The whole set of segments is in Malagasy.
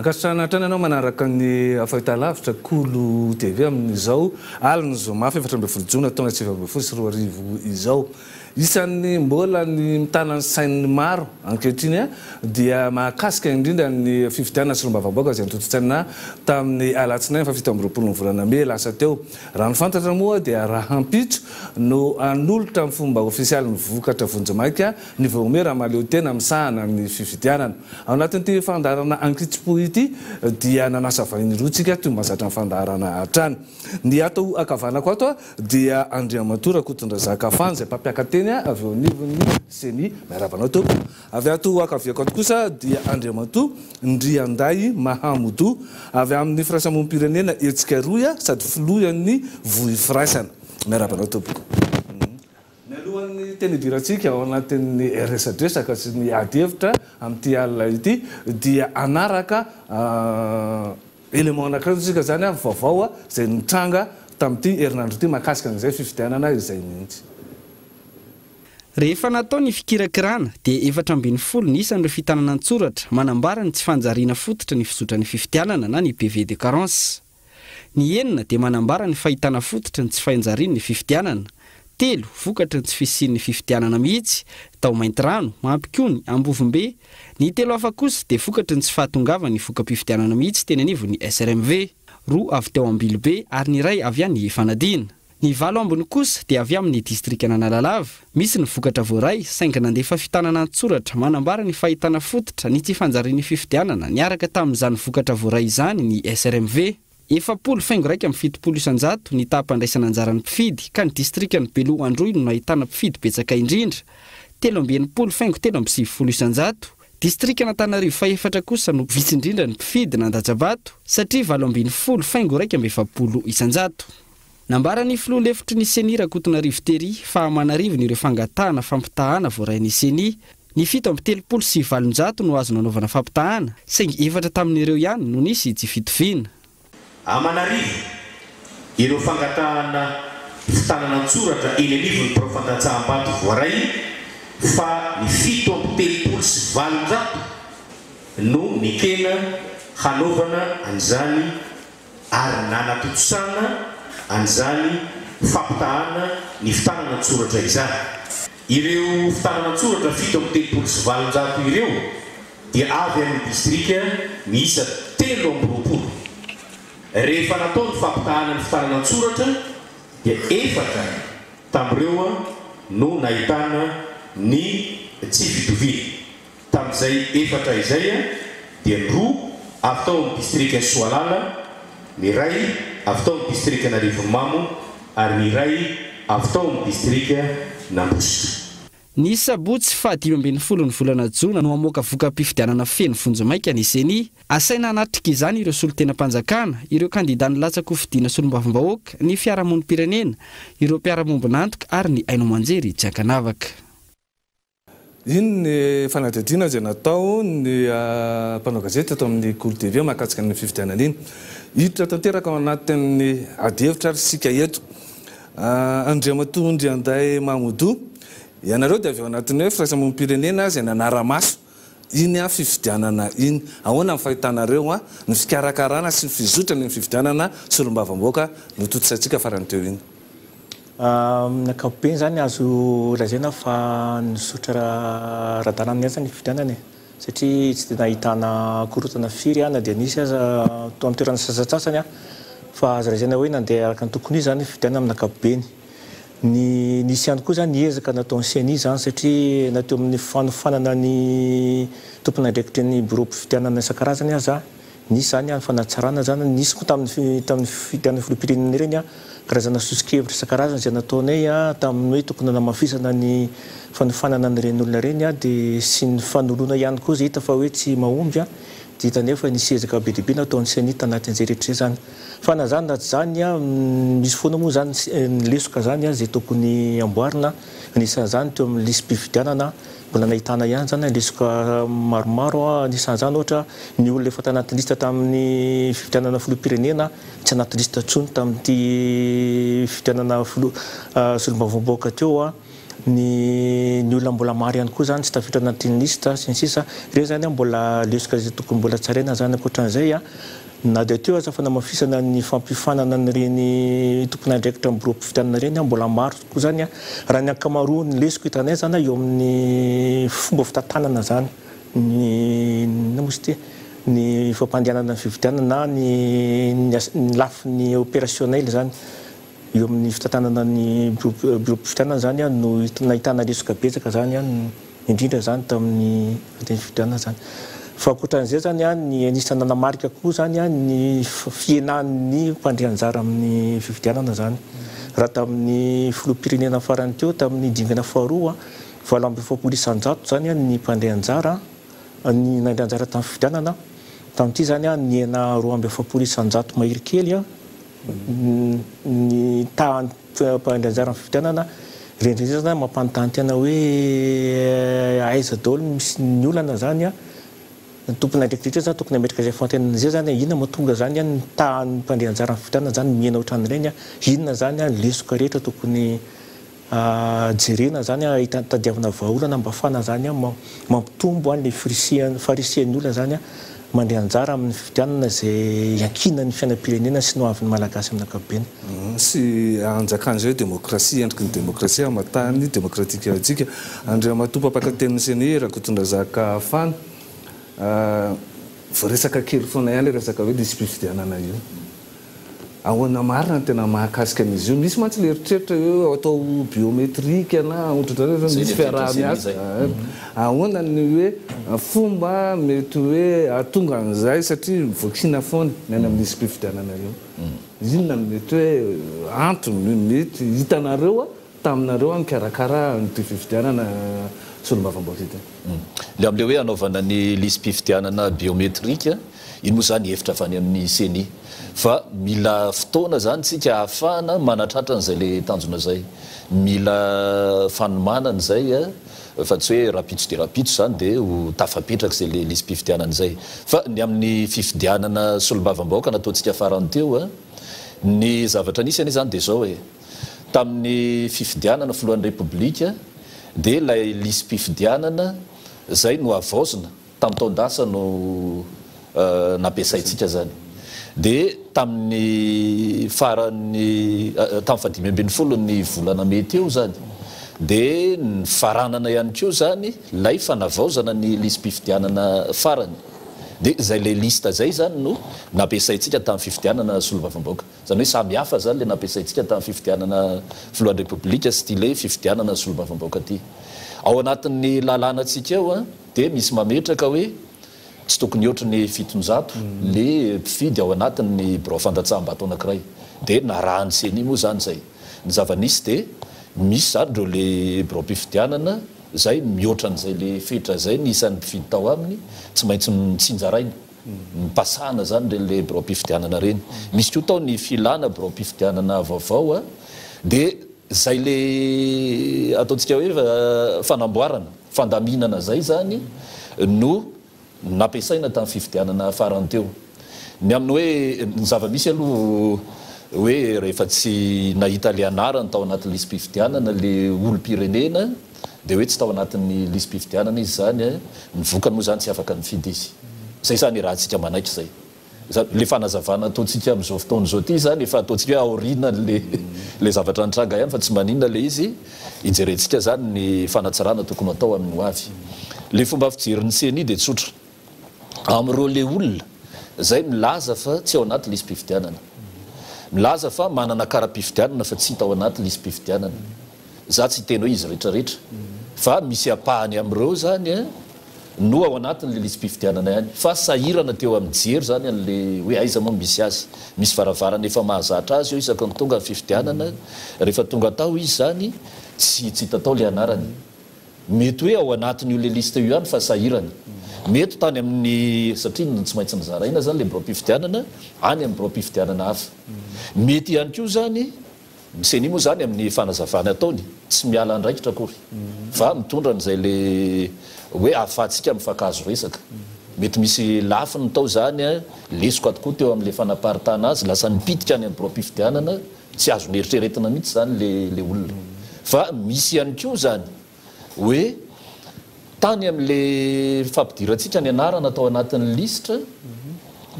Ankatrana tananao manaraka ny fahitalavitra Kolo TV amin'izao alina zao mafy 14 Jona taona 2024 izao. Isan'ny mbola ny mitana sainy maro ankehitriny dia mahakasika indrindra ny fifidianana sy rombavamboaka izay nitototsanina tamin'ny alatsinainy fa 17 volana May lasa teo. Raha ny fantatra moa dia raha hampitso no anolotra amin'ny fomba ofisialy mivokatra vonjemaika ny voaome raha maleo tena misahana ny fifidianana. Ao anatin'ity fandarana Ankitsimpo ity dia nanasa vahiny roa tsika toy mahazatra ny fandarana hatrany. Ny atao akavanako ato dia Andriamatora Kotondrazaka Fany izay mpampiaka teny avy eo anivon'ny seny miaravanao tompoko. Avy ato akaviako ato kosa dia Andriamato Ndrianday Mahamodo avy amin'ny firaisamonim-pirenena hetsika roa sady filohan'ny vohy firaisana miaravanao tompoko. Ny teny idirantsika ao anatin'ny resadresaka sy ny adihevitra amin'ity alina ity dia anaraka élément anankiray tsika zany vaovao izay nitranga tamin'ity herinandro ity mahakasika an'izay fifidianana izay mihitsy. Rehefa natao ny fikirakirana dia 440 ny isan'ireo fitanana an-tsoratra manambara ny tsy fanjariana fototra ny fizotra ny fifidianana na ny PV de carence. Ny enina dia manambara ny fahitana fototra ny tsy fanjariana ny fifidianana. 3 vokatra ny tsy fisian'ny fifidianana mihitsy, tao Maintirano, Mampikony, Ambovombe. Ny 3 hafa kosa dia vokatra ny tsy fahatongavana ny vokam-pifidianana mihitsy teny anivon'ny SRMV. 2 avy teo Ambilobe ary ny iray avy any Fanadina. Ny 4 ambiny kosa dia avy amin'ny distrikana Analalava. Misy ny vokatra voaray saingy nandefa fitanana an-tsoratra manambara ny fahitana fototra ny tsy fanjarian'ny fifidianana niaraka tamin'izany vokatra voaray izany ny SRMV. 7,1 ny tahampandraisana anjarany mpifidy ka ny distrikany Belo Androy no nahitana mpifidy betsaka indrindra. 13,7 distrikana Antananarivo faefatra kosa no vitsy indrindra ny mpifidy Nandrajabato satria 12,2 nambarany filoha lefitry ny seny Rakotonarivo Tery fa Amanarivo ny ireo fangatahana fampitahana voaray ny seny. Ny 7,7 no azo nanaovana fampitahana saingy 4 tamin'ireo ihany no nisy tsy fitoviana. Amanarivo ireo fangatahana fitanana an-tsoratra eny anivon'ny Profandatsaham-Bato voaray fa ny 7,7 no nikena hanaovana an'izany ary nanatotsana an'izany fampitahana ny fitanana an-tsoratra izany. Ireo fitanana an-tsoratra 7,7 ireo dia avy amin'ny distrika miisa 3 rehefa natao ny fampitahana ny fitanana an-tsoratra dia 4 tamin'ireo no nahitana ny tsy fitoviana. Tamin'izay 4 izay dia 2 avy tao amin'ny distrika Soalala, ny iray avy tao amin'ny distrika Anarivomamo ary ny iray avy tao amin'ny distrika Nambositra. Ny sabotsy fa 15 ny volana Jona no amoaka vokam-pifidianana feno vonjemaika ny seny. Asaina anatrika izany ireo solon-tenam-panjakana, ireo kandidany latsaka fidiana solom-bavambahoaka, ny fiarahamonim-pirenena, ireo mpiara-mombonantoka ary ny haino aman-jery tsy ankanavaka. Iny ny fanadihadiana izay natao ny mpanao gazety atao amin'ny Kolo TV mahakasika ny fifidianana iny. Hiditra tanteraka ao anatin'ny adihevitra ary sika eto. Andriamato Ndrianday Mahamodo ianareo dia avy ao anatin'ny hoe firaisamonim-pirenena izay nanara-maso iny fifidianana iny. Ahoana amin'ny fahitanareo ny fikarakarana sy ny fizotrany ny fifidianana solom-bavamboaka no tototsantsika farany teo iny. Amin'ny ankapobeny zany azo lazaina fa nizotra ra-dalàna mihitsy ny fifidianana satria tsy dia nahitana korotana firy na dia nisy aza to amin'ny toerana sasatsasany fa azo lazaina hoe nandeha araka ny tokony zany fifidianana amin'ny ankapobeny. Ny nisy ihany koa zany ezaka nataon'ny CNI zany satria natao amin'ny fanofanana ny tompon'andraikitry ny bureau fifidianana isan-karazany aza. Nisy zany fanatsarana zany nisy koa tamin'ny fifidianana filoham-pirenena ireny karazana sosikevitra isan-karazany izay nataonay tamin'ny hoe tokony namafisana ny fanofanana an'ireny olona ireny dia sy ny fanoloana ihany koa izay hita fa hoe tsy mahomby dia hita nefa nisy ezaka be dia be nataon'ny CNI tanatin'izay rehetra zany. Fa na zany na tsy zany misy foana moa zany ny lesoka zany izay tokony amboarina anisan'izany teo amin'ny lisy mpifidianana mbola nahitana ihany zany lesoka maromaro anisan'izany ohatra ny olona efa tanaty lista tamin'ny fifidianana filoham-pirenena tsy anaty lista intsony tamin'ity fifidianana solom-bavamboaka teo ny olona mbola maro ihany koa zany tsy tafiditra anatin'ny lista sy ny sisa ireo zany mbola lesika zay tokony mbola tsaraina zany ankoatran'izay na dia teo aza fa namafisana ny fampifanana nyreny tompona andraikitra amin'ny groupe fitianana reny mbola maro tokoa zany raha ny ankamaroa ny lesiko hitanay zany eo amin'ny fomba fitantanana zany ny fampandehanana ny fivitianana ny lafiny opérationnel zany eo amin'ny fitantanana ny groupe fitianana zany no nahitana lesika betsaka zany indrindra zany tamin'ny fitianana zany fa ankoatran'izay zany ny anisany nanamarika koa zany ny fienan'ny mpandrianjara amin'ny fividianana zany raha tamin'ny filoham-pirenena farany teo tamin'ny dingana faharoa 700 zany ny mpandrianjara ny nandrianjara tamin'ny fividianana tamin'ity zany ny ena 200 mahery kely ny tahany mpandrianjara amin'ny fividianana rendreny zany mampanontany tena hoe aiza daholo misy ny olana zany tompona ndraikitra zany tokony ametraka izay fontaine-zay zany inona mahatonga zany ny tahany mpandrianjara amin'ny fividianana zany miena ohatran'ireny inona zany lesoka rehetra tokony jerena zany tadiavana vahaolana mba afana zany mampitombo le farisian'ny olona zany mandrianjara amin'ny fividianana zay ankina ny fiainam-pirenena sy noavin'ny malagasy amin'ny ankapobeny sy anjakan'izay démocratie endriky ny démocratie amatany démocratique atsika andrea matompo apakateniny seny rakotondra zaka afana voaresaka kely foana ihany resaka hoe lisy-pifidianana io ahoana marina ny tena mahakasika an'izy io misy mantsy le eritreritra hoe atao biométrique na ohatramisy fiaraha-miasa ahoana ny hoe fomba mety hoe atonga an'izay satria voakina foana ny any amin'ny lisy-pifidianana io inona ny mety hoe antony mety hitanareo taminareo mikarakara nyty fifidianana solombavam-baoaka ity le am'le hoe anaovana ny lisy-pifidianana biométrique iny moa zany hevitra avy any amin'ny CENI fa mila fotoana zany tsika ahafahana manatratra n'izay le tanjona zay mila fanomanana zay fa tsy hoe rapitso de rapitso zany dia ho tafapetraka zay le lisy-pifidianana zay fa ny amin'ny fifidianana solombavam-bahoaka nataontsika farany teo ny zavatra nisy anie zany dia zao hoe tamin'ny fifidianana filohan'ny repoblika dia ilay lisy-pifidianana zay no avaozina tamin'ny taondasa no nampiasaintsika zany dia tamin'ny farany tamin'ny 520 ny volana mety eo zany dia ny faranana ihany koa zany lay fanavaozana ny lisy-pifidianana farany dia zay le lista zay zany no nampiasaintsika tamin'ny fifidianana solombavam-bahoaka zany hoe samy hafa zany le nampiasaintsika tamin'ny fifidianana filohan'ny repoblika sy ty le fifidianana solombavam-bahoaka ty ao anatin'ny lalànantsika eo dia misy mametraka hoe tsy tokony ohatry ny 700 le mpifidy ao anatin'ny birao fandatsaham-bato anankiray dia narahany CENI moa zany zay ny zava-nisy dia misy zany reo le birao mpifidianana zay mihoatran'izay le fetra zay ny isan'ny mpifidy tao aminy tsy maintsy mitsinjaraina mipasahana zany le birao mpifidianana reny misy koa tao ny filana birao mpifidianana vaovao dia zay le ataontsika hoe fanamboarana fandaminana zay zany no nampiasaina tamin'ny fifidianana farany teo ny amin'ny hoe ny zava-misy aloha hoe rehefa tsy nahita le anarany tao anatin'ny lisy-pifidianana le olo-pirenena dia hoe tsy tao anatin'ny lisy-pifidianana izy zany ny vokany moa zany tsy afaka nifidy izy zay zany raha ntsika manaiky zay le fanazavana ataontsika amin'izao fotoana zao ty zany efa ataontsika hoe aorina le zavatra nitranga ihany fa tsy maninona le izy ijerentsika zany ny fanatsarana tokony atao amin'ny ho avy le fomba fijerin'ny CENI dia tsotra amin'ireo le olona zay milaza fa tsy ao anaty lisy-pifidianana milaza fa manana kara-pifidianana fa tsy hita ao anaty lisy-pifidianana za tsy teny hoe izy rehetrarehetra fa misy apahany amin'ireo zany no ao anatin'le lisy-pifidianana ihany fa sahirana teo amin'ny jery zany an'le hoe aiza moa misy azy misy varavarana efa mahazatra azy eo isaka ny tonga ny fifidianana rehefa tonga tao izy zany tsy hita tao le anarany mety hoe ao anatin'io le lista io ihany fa sahirana mety tany amin'ny satria tsy maintsy nizaraina zany le birao mpifidianana any amin'ny birao mpifidianana hafa mety ihany koa zany CENI moa zany amin'ny fanazavany ataony tsy miala andraikitra akory fa mitondra n'izay le hoe ahafahantsika mifakazo resaka mety misy lafiny tao zany lesoko atokoa teo amin'le fanaparitana azy lasa nipitika any amin'ny birao mpifidianana tsy azo nieritreretina mihitsy zany le olona fa misy ihany koa zany hoe tany amin'le fampidirantsika ny anarana atao anatin'ny listra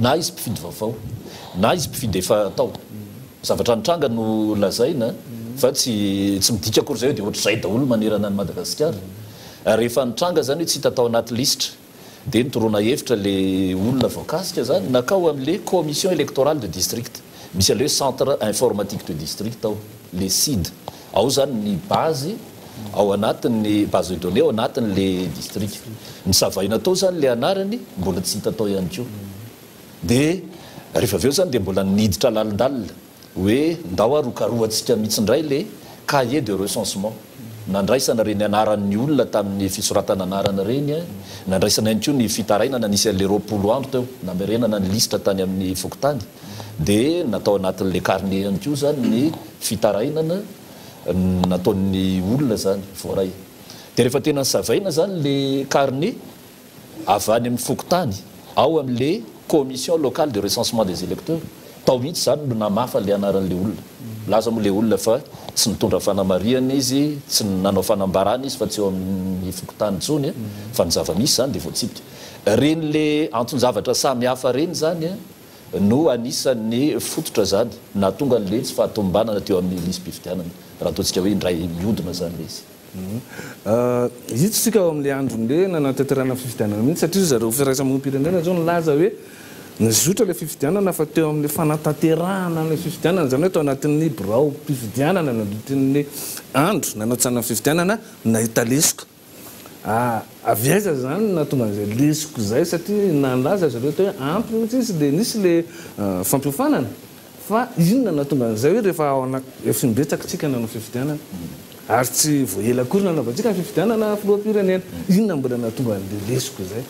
na izy mpifidy vaovao na izy mpifidy efa atao zavatra nitranga no lazaina fa tsy midika akory zay hoe dia ohatr'izay daholo manerana ny Madagasikara rehefa nitranga zany hoe tsy hita atao anaty listra dia nitorona hevitra le olona voakasika zany nakao amin'le commission électorale de district misy an'le centre informatique de district ao le CID ao zany ny base ao anatin'ny base de données ao anatin'le district ny savaina tao zany le anarany mbola tsy hita tao ihany koa dia rehefa aveo zany dia mbola niditra lalindalina hoe ndao arokaroantsika mihitsy indray le cahier de recensement nandraisana reny anaran'ny olona tamin'ny fisoratana anarana reny nandraisana ihany koa ny fitarainana nisy an'le 20 andro teo namerenana ny listra tany amin'ny fokontany dia natao anatin'le carnet ihany koa zany ny fitarainana nataon'ny olona zany voaray dia rehefa tena savaina zany le carnet avy any amin'ny fokontany ao amin'le commission locale de recensement des électeurs tao mihitsy zany no namafa le anaran'le olona laza moa le olona fa tsy nitondra fanamariana izy tsy nanao fanambarana izy fa tsy eo amin'ny fokontany tsony fa ny zava-misy zany dia voatsipika reny le anton-javatra samy hafa reny zany no anisan'ny fototra zany na tonga n'le tsy fahatombanana teo amin'ny lisym-pifidianana raha ataontsika hoe indray miodina zany le izy hitsitsika ao amin'le andron'le nanatanterana fifidianana mihitsy satria zareo firaisamonim-pirenena zao nilaza hoe nizotra le fifidianana fa teo amin'le fanatanterahana le fifidianana zany hoe tao anatin'ny birao mpifidianana nandritin'ny andro nanaotsana fifidianana nahita lesoka avy aiza zany natonga an'izay lesoko zay satria nanlaza zareo tao hoe ampy mihitsy izy dia nisy le fampiofanana fa inona natonga an'izay hoe rehefa ao efa imbetsakitsika nanao fifidianana ary tsy voaela akory nanaovantsika ny fifidianana filoham-pirenena inona mbola natonga an'le lesoko zay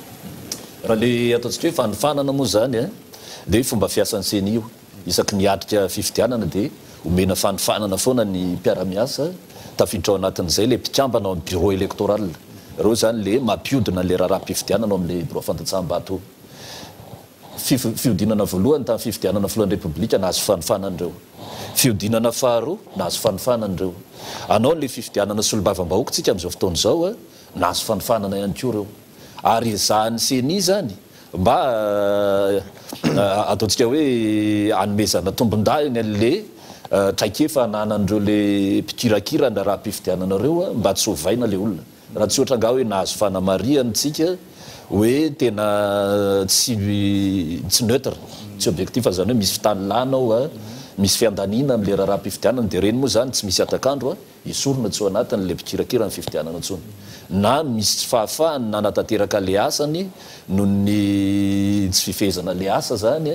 raha le ataontsika hoe fanofanana moa zany dia fomba fiasan'ny seny io isaky niatrika fifidianana dia omena fanofanana foana ny mpiara-miasa tafiditra ao anatin'izay le mpikambana ao amin'ny bureau électoral reo zany le mampiodina le raharaha-mpifidianana ao amin'le bureau fantatsaham-bato fiodinana voalohany tamin'ny fifidianana filohan'ny repoblika nahazo fanofanan'ireo fiodinana faharoa nahazo fanofanan'ireo anao le fifidianana solombavambahoaka tsika amin'izao fotoana izao nahazo fanofanana ihany koa reo ary zahan'ny seni zany mba ataontsika hoe anomezana tombon-dahiny an'le traikefa nanan'ireo le mpikirakirana raha mpifidiananareo mba tsy hovaina le olona raha tsy ohatra nga hoe nahazo fanamariantsika hoe tena tsy neutre tsy objectif zany hoe misy fitany ao misy fiandanina amin'le raha-mpifidianana dia reny moa zany tsy misy atakandro isorona tsy ho anatin'le mpikirakira ny fifidianana ntsony na misy tsy fahafahany nanatanteraka le asany noho ny tsy fifehezana le asa zany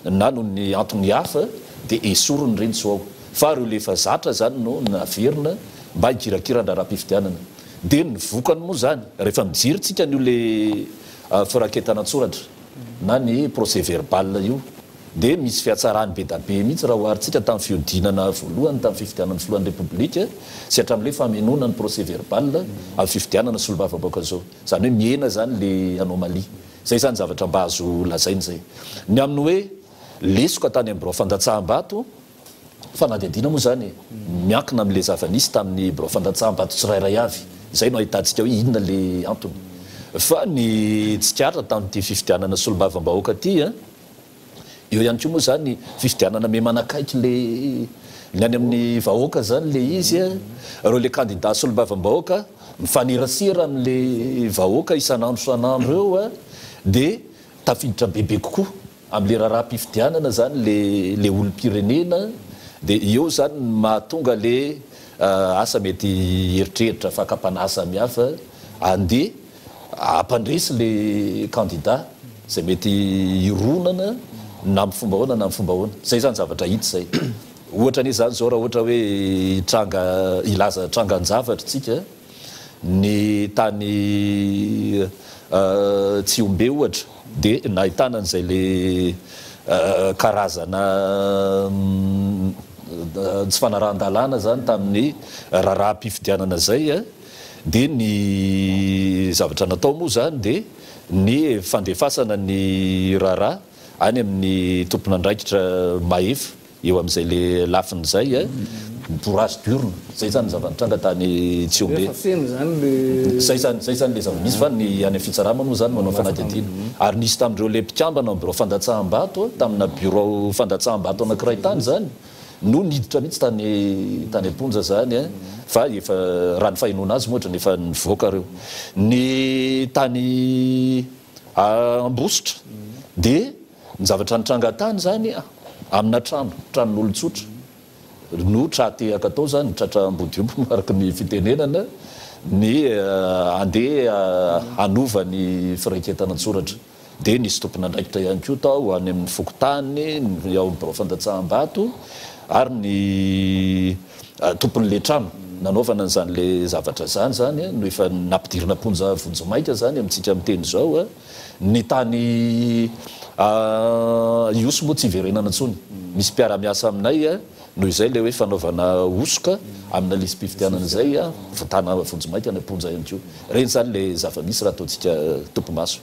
na noho ny antony hafa dia esorony reny tsy ao fa reo le efa zatra zany no naverina mba hikirakirana raha-mpifidianana dia ny vokany moa zany rehefa mijirytsika n'io le firaketana-tsoratra na ny procès verbal io dia misy fiatsarany be da be mihitsy raha oharitsika tamin'ny fiodinana voalohany tamin'ny fifidianana filohan'ny repoblika sy hatramin'le famonona ny procès verbal amin'ny fifidianana solobavaboaka zao zany hoe miena zany le anomalie zay zany zavatra mba azo lazainy zay ny amin'ny hoe lesoka tany amin'ny birao fandatsaham-bato fanadihadiana moa zany miankina amin'le zava-nisy tamin'ny birao fandatsaham-bato tsirairay avy zay no ahitantsika hoe inona le antony fa ny tsikatra tamin'ity fifidianana solobavambahoaka ty eo ihany koa moa zany fifidianana me manakaiky le ny any amin'ny vahoaka zany le izy reo le candidat solobavambahoaka mifanerasera amin'le vahoaka isan'andro eo dia tafiditra bebe kokoa amin'le raharaha-mpifidianana zany le olom-pirenena dia eo zany mahatonga le asa mety heritreritra fakampanahy samihafa andeha ampandresy le candidat zay mety ironana na amin'ny fomba hoana na amin'ny fomba hoana zay zany zavatra hita zay ohatra anie zany zao raha ohatra hoe ilaza trangan-javatra tsika ny tany tsy ombe ohatra dia nahitana an'izay le karazana tsy fanarahan-dalàna zany tamin'ny raharaha-mpifidianana zay dia ny zavatra natao moa zany dia ny fandefasana ny raharaha any amin'ny tompon'andraikitra mahefa eo amin'izay le lafiny zay bourrage d'urne zay zany zava-nitranga tany Tsiombe zay zany le zava-misy fa ny any fitsarama moa zany manao fanadihadiana ary nisy tamindreo le mpikambana ao bureau fandatsaham-bato tamina bureau fandatsaham-bato anankiray tany zany no niditra mihitsy tany amponja zany fa efa raha ny fahinoana azy mohatra nefa nivoaka reo ny tany Ambositra dia ny zavatra nitranga tany zany amina tranon'olon-tsotra no trahatehaka atao zany tratra ambodiombo araka ny fitenenana ny andeha anova ny firaiketanantsoratra dia nisy tompon'andraikitra ihany koa tao any amin'ny fokotany ao bureau fandatsaham-bato ary ny tompon'le trano nanaovana n'zany le zavatra zany no efa nampidirina ponja vonjomaika zany amintsika amiteny zao ny tany iosy moa tsy iverenana antsony misy mpiara-miasa aminay noho izay le hoe fanaovana osoka amina lisy mpifidianana zay votana vonjomaika ny ponja ihany koa reny zany le zava-misy raha ataontsika tompomaso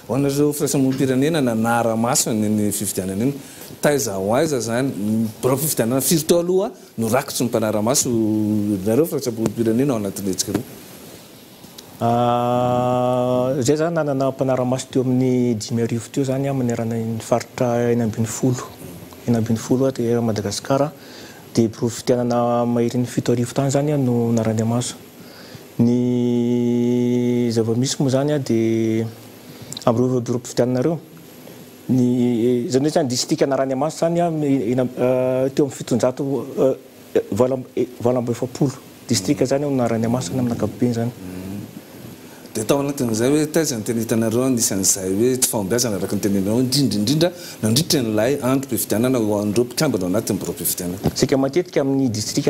hoanareo firaisamonim-pirenena nanara-maso ny fifidianana iny taiza ho aiza zany bureau fifidianana firy teo aloha no rakitry ny mpanara-maso nareo firaisamonim-pirenena ao anatin'ny hetsika roa zay zany nanana mpanara-maso teo amin'ny 10 teo zany manerana ny faritra 40 Madagasikara dia bureau fifidianana mahery 7 tany zany no narany maso ny zava-misy moa zany dia amreo bureau fifidiananareo ny zany hoe zany district anarany maso zany teo amin'ny 770 district zany narany maso amin'ny ankapobeny zany dia tao anatin'izay hoe taiza ny teny hitanareo nisan'izay hoe tsy fahombiazana araka ny tenenao indrindra nandritra nylay andro mpifidianana ho andreo mpikambana ao anatin'ny bureau mpifidianana sika matetika amin'ny district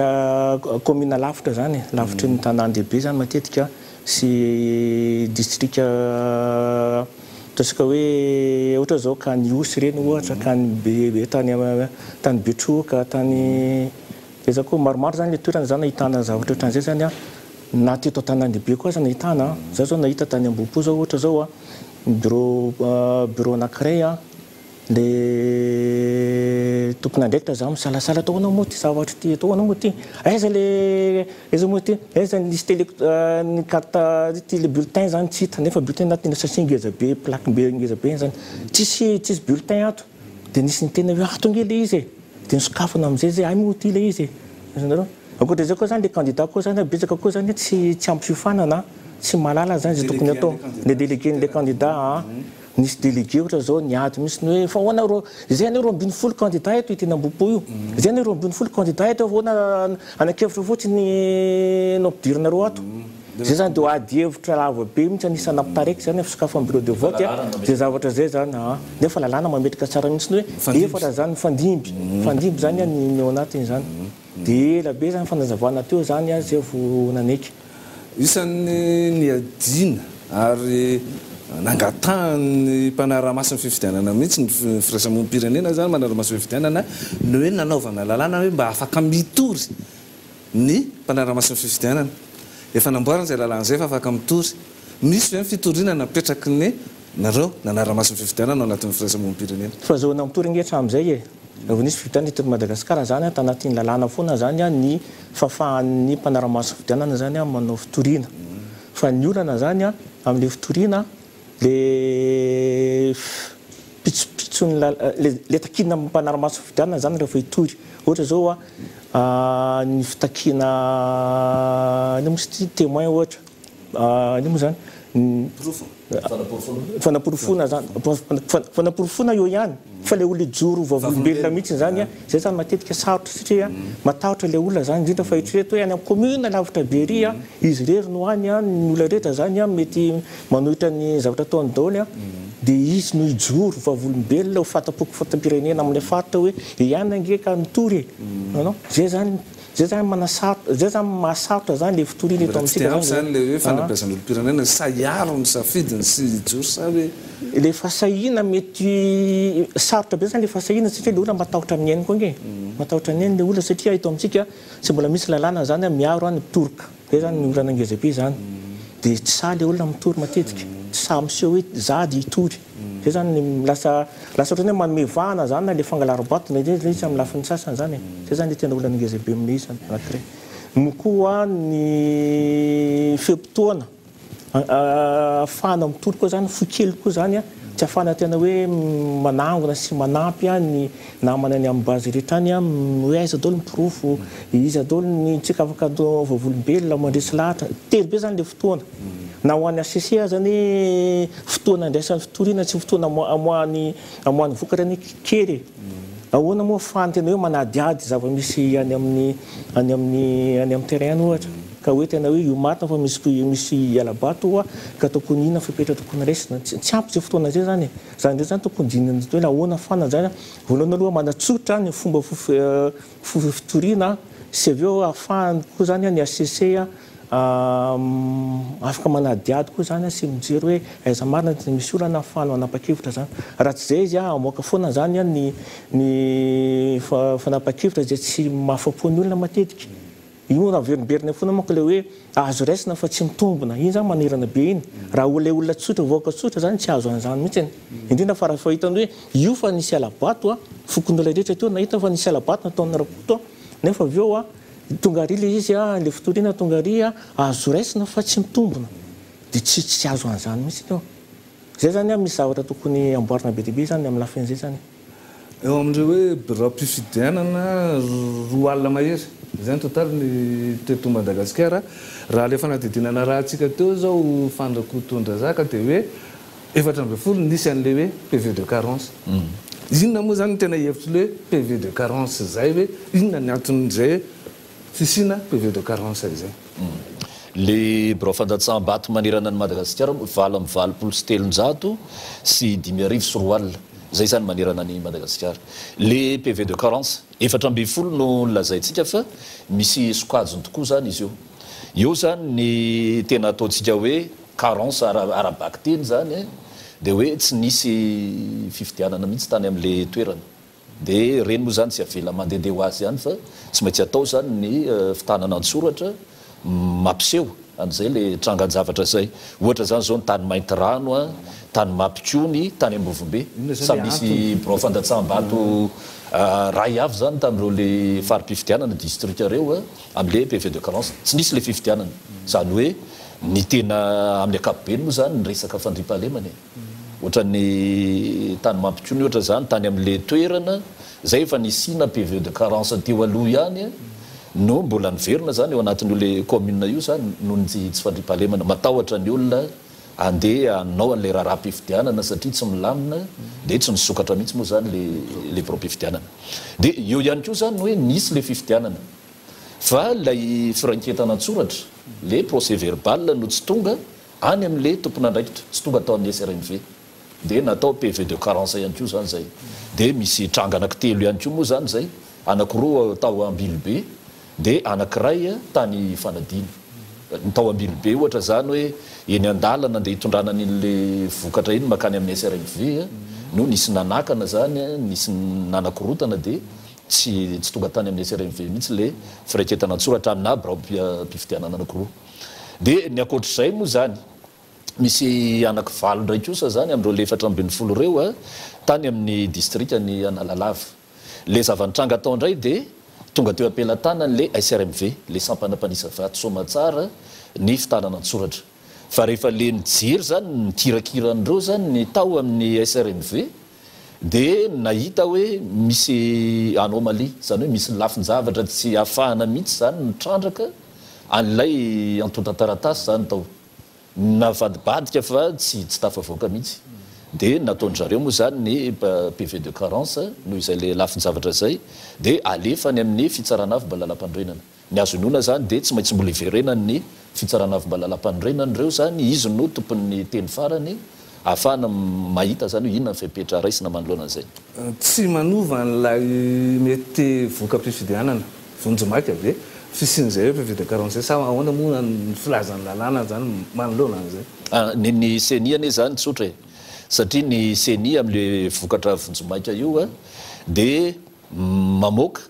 commune lavitra zany lavitra ny tanàn-dehibe zany matetika sy district ataontsika hoe ohatra zao kany osy reny ohatra kany tany betroka tany eza koa maromaro zany le toerana zany ahitana zavatra ohatran'izay zany na teto tanàn-dehibe koa zany ahitana zao zao nahita tany Ambohipo zao ohatra zao bureau anankiray le tompon'andraikitra za misalasala ataonao moa ty zavatra ty ataonao moa ty aiza le aiza moa ty aiza nisy télé ny carte ty le bulletin zany tsy hita nefa bulletin naty sachet ngeza be plaque be ngeza be zany tsisy bulletin ato dia nisy nitena hoe ato nge le izy dia nisokafana amin'izay zay ay moa ty le izy zanareo akoatra zay koa zany le candidat koa zany betsaka koa zany tsy ampy fiofanana tsy malala zany zay tokony atao le délégué le candidat nisy délégué ohatra zao niady misy ny hoe fa hoana ro zay any 20 candidat eto itena Ambohipo io zay any 20 candidat eto hoana anakevitra fotsiny nampidirinareo ato zay zany dia ady hevitra lava be mihitsy anisany nampitaraiky zany fisokafan'ny bureau de vote zay zavatra zay zany nefa lalàna mametrika tsara mihitsy ny hoe efatra zany fandimby zany ny ao anatiny zany dia ela be zany fanazavana teo zany zay vo nanaiky isan'ny niadina ary nangatahany mpanara-maso ny fifidianana mihitsy ny firaisamonim-pirenena zany manara-maso fifidianana no hoe nanaovana lalàna hoe mba afaka mitory ny mpanara-maso ny fifidianana efa namboarana zay lalàna zay fa afaka mitory misy hoe fitoriana napetraky ny nareo nanara-maso ny fifidianana ao anatin'ny firaisamonim-pirenena fa zahoana mitory ngetra amin'izay vao nisy fifidianana teto Madagasikara zany tanatin'ny lalàna foana zany ny fahafahan'ny mpanara-maso fifidianana zany manao fitoriana fa ny olana zany amin'le fitoriana le pitsopitsony le takina mpanara-maso fifidianana zany rehefa hitory ohatra zao ny fitakina ny mosy ty témoin ohatra ny moa zany fanaporofona zany fanaporofona eo ihany fa le olona joro vavolombelona mihitsy zany zay zany matetika sarotra satria matahotra le olona zany indrindra fa hitreto hoe any amin'ny commune lavitra bery izy rery no any ny olona rehetra zany mety manohitra ny zavatra ataony daholo dia izy no ijoro vavolombelona ho fatapoko fatam-pirenena amin'ilay faritra hoe ihany angeka mitory zay zany mahasarotra zany le fitoriana eto amintsika zany le hoe fanabeazan'olom-pirenena saiaro ny safidiny sy joro sa hoe le fahasahiana mety sarotra be zany le fahasahiana satria le olona matahotra amin'ny ainy koa nge matahotra ny ainy le olona satria eto amintsika tsy mbola misy lalàna zany miaro any mitoroka zay zany ny olana angezabe zany dia tsy sa le olona mitory matetika tsy sa miseho hoe za dia hitory zay zany lasa ohatrany hoe manome vahana zany na le fangalaram-bato na izy amin'ny lafiny sasany zany zay zany le tena olana ngeza be amin'ny izy anakire no koa ny fempotoana afahana mitolo koa zany fokely koa zany a tsy afahana tena hoe manangona sy manampy ny namana ny amin'ny bazy rehetra any hoe aiza daholo mipirofo izy daholo ny tsika afaka atao vavolombelona mandresy lahatra telo be zany le fotoana na ho an'ny ACC zany fotoana andraisan'ny fitoriana tsy fotoana amoahany vokatra ny kely ahoana moa afahany tena hoe manadiady zava-misy any amin'ny terrain ohatra ka hoe tena hoe io marina fa misy alabato ka tokony inona fipetra tokony resina tsy ampy zay fotoana zay zany zany zany tokony dinina hoe ahoana afahana zany voalohany aloha manatsotra ny fomba fitoriana sy avy eo afahany koa zany ny ACC afaka manadiady koa zany sy mijery hoe aiza marina misy olana afahana manapa-kevitra zany raha tsy zay izy amoaka foana zany ny fanapa-kevitra zay tsy mahafapo-ny olona matetika io raha verimberina foana manko le hoe azo raisina fa tsy mitombona iny zany manerana be iny raha olona tsotra voaka tsotra zany tsy azo an'izany mihitsy indrindra fa raha fahitany hoe io fa nisy alabato fokon'olona rehetra teo nahita fa nisy alabato nataon'ny rapoto nefa avy eo tonga ary le izy le fitoriana tonga ary azo raisina fa tsy mitombona dia tsy azo an'izany mihitsy teo zay zany misy zavatra tokony amboarina be diabe zany amin'ny lafin'izay zany eo amin'ireo hoe birao mpifidianana roa alina mahery zay ny totaly ny teto Madagasikara raha le fanadidinana raha antsika teo zao fandrakotondra zaka dia hoe 4 nisy an'le hoe PV de carence inona moa zany tena hevitra le PV de carence zay hoe inona ny anton'izay fisina PV de carence zay le birao fandatsaham-bato manerana ny Madagasikara 7,7 sy 5,000 sy 4 alina zay zany manerana ny Madagasikara le PV de carence 4,0 no lazaintsika fa misy sokajiny tokoa zany izy io zany ny tena ataontsika hoe carence arabaky teny zany dia hoe tsy nisy fifidianana mihitsy tany amin'le toerana dia reny moa zany tsy avela mandehandeha ho azy ihany fa tsy maintsy atao zany ny fitanana an-tsoratra mampiseho an'izay le trangan-javatra zay ohatra zany zao ny tany mainty rano tany mampikony tany ambovombe samy misy birao fandatsaham-bato ray avy zany tamin'ireo le farim-pifidianana district reo amin'le PV de carence tsy nisy le fifidianana zany hoe ny tena amin'ny ankapobeny moa zany ny resaka fandriampahalemana ohatra ny tany mampikony ohatra zany tany amin'le toerana zay efa nisina PV de carence teo aloha ihany no mbola niverina zany eo anatin'io le commune io zany no tsy fandriampahalemana matahotra ny olona andeha anao an'le raharam-pifidianana satria tsy milamina dia tsy nisokatra mihitsy moa zany le birao-pifidianana dia eo ihany koa zany hoe nisy le fifidianana fa lay firanketana an-tsoratra le procès verbal no tsy tonga any amin'le tompona andraikitra tsy tonga atao amin'ny SRMV dia natao PV de carence ihany koa zany zay dia misy tranga anankitelo ihany koa moa zany zay anankiroa tao Ambilobe dia anankiray tany Fanadina ny tao Ambilobe ohatra zany hoe eny an-dalana dia hitondrana n'le vokatra iny makany amin'ny SRMV no nisy nanakana zany nisy nanakorotana dia tsy tonga tany amin'ny SRMV mihitsy le firaiketana an-tsoratra amina birao-pifidianana anankiroa dia ny akoatr'izay moa zany misy anankivalo ndray kosa zany amin'ireo le 4,0 reo tany amin'ny district ny Analalava le zavanitranga atao indray dia tonga teo ampelantanany le SRMV le sampanampanisa vato somatsara ny fitanana an-tsoratra fa rehefa le nijery zany nikirakirandreo zany ny tao amin'ny SRMV dia nahita hoe misy anomalie zany hoe misy lafin-javatra tsy ahafahana mihitsy zany nitrandraka an'ilay antontan-taratasy zany tao navadibadika fa tsy tafavoaka mihitsy dia nataon'zareo moa zany ny PV de carence noho izay le lafin-javatra zay dia alefany amin'ny fitsarana avy mba lalam-pandrenana ny azonona zany dia tsy maintsy mbola iverenany ny fitsarana avy mba lalam-pandrenana reo zany izy no tompon'ny teny farany ahafahana mahita zany hoe inona ny fipetra raisina manoloana an'izay tsy manova n'lay mety voka-pifidianana vonjomaika be fisin'izay hoe PV de carence sa ahoana moa ny filazan'ny lalàna zany manoloana an'izay ny CENI anie zany tsotra satria ny CENI amin'le vokatra vonjomaika io dia mamoaka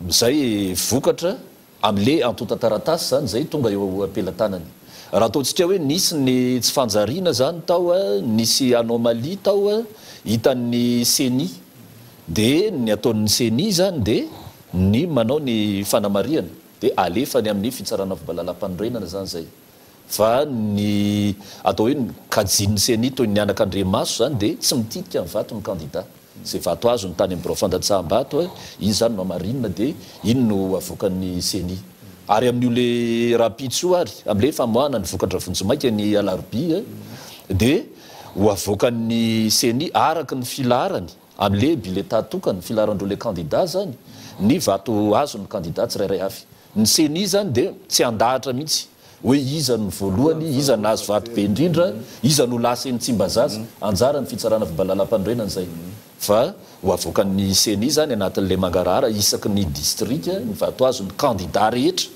izay vokatra amin'le antontan-taratasy zany zay tonga eo ampelantanany raha ataontsika hoe nisy ny tsy fanjariana zany tao a nisy anomalie tao a hitan'ny CENI de ny ataon'ny CENI zany de ny manao ny fanamariana de alefany amin'ny fitsarana vibalalam-panorenana zany zay fa ny atao hoe kajin'ny CENI toy ny anak'Andriamaso zany de tsy mitidika ny vato ny candidat zay vato azo ny tany amin'ny bureau fandatsaham-bato izy zany no marinina de iny no avoakan'ny CENI ary amin'io le rapitso ary am'le famoahana ny vokatra vonjimaika ny alarobia de ho avoakan'ny CENI araka ny filarany am'le bileta tokany filarandreo le candidat zany ny vato azo ny candidat tsirairay avy ny CENI zany de tsy andahatra mihitsy hoe iza ny voalohany iza nahazo vato be indrindra iza no laseny tsimbazaza anjara ny fitsarana vibalalam-panorenana zay fa ho avoakan'ny CENI zany anatin'le mangarahara isaky ny district ny vato azo ny candidat rehetra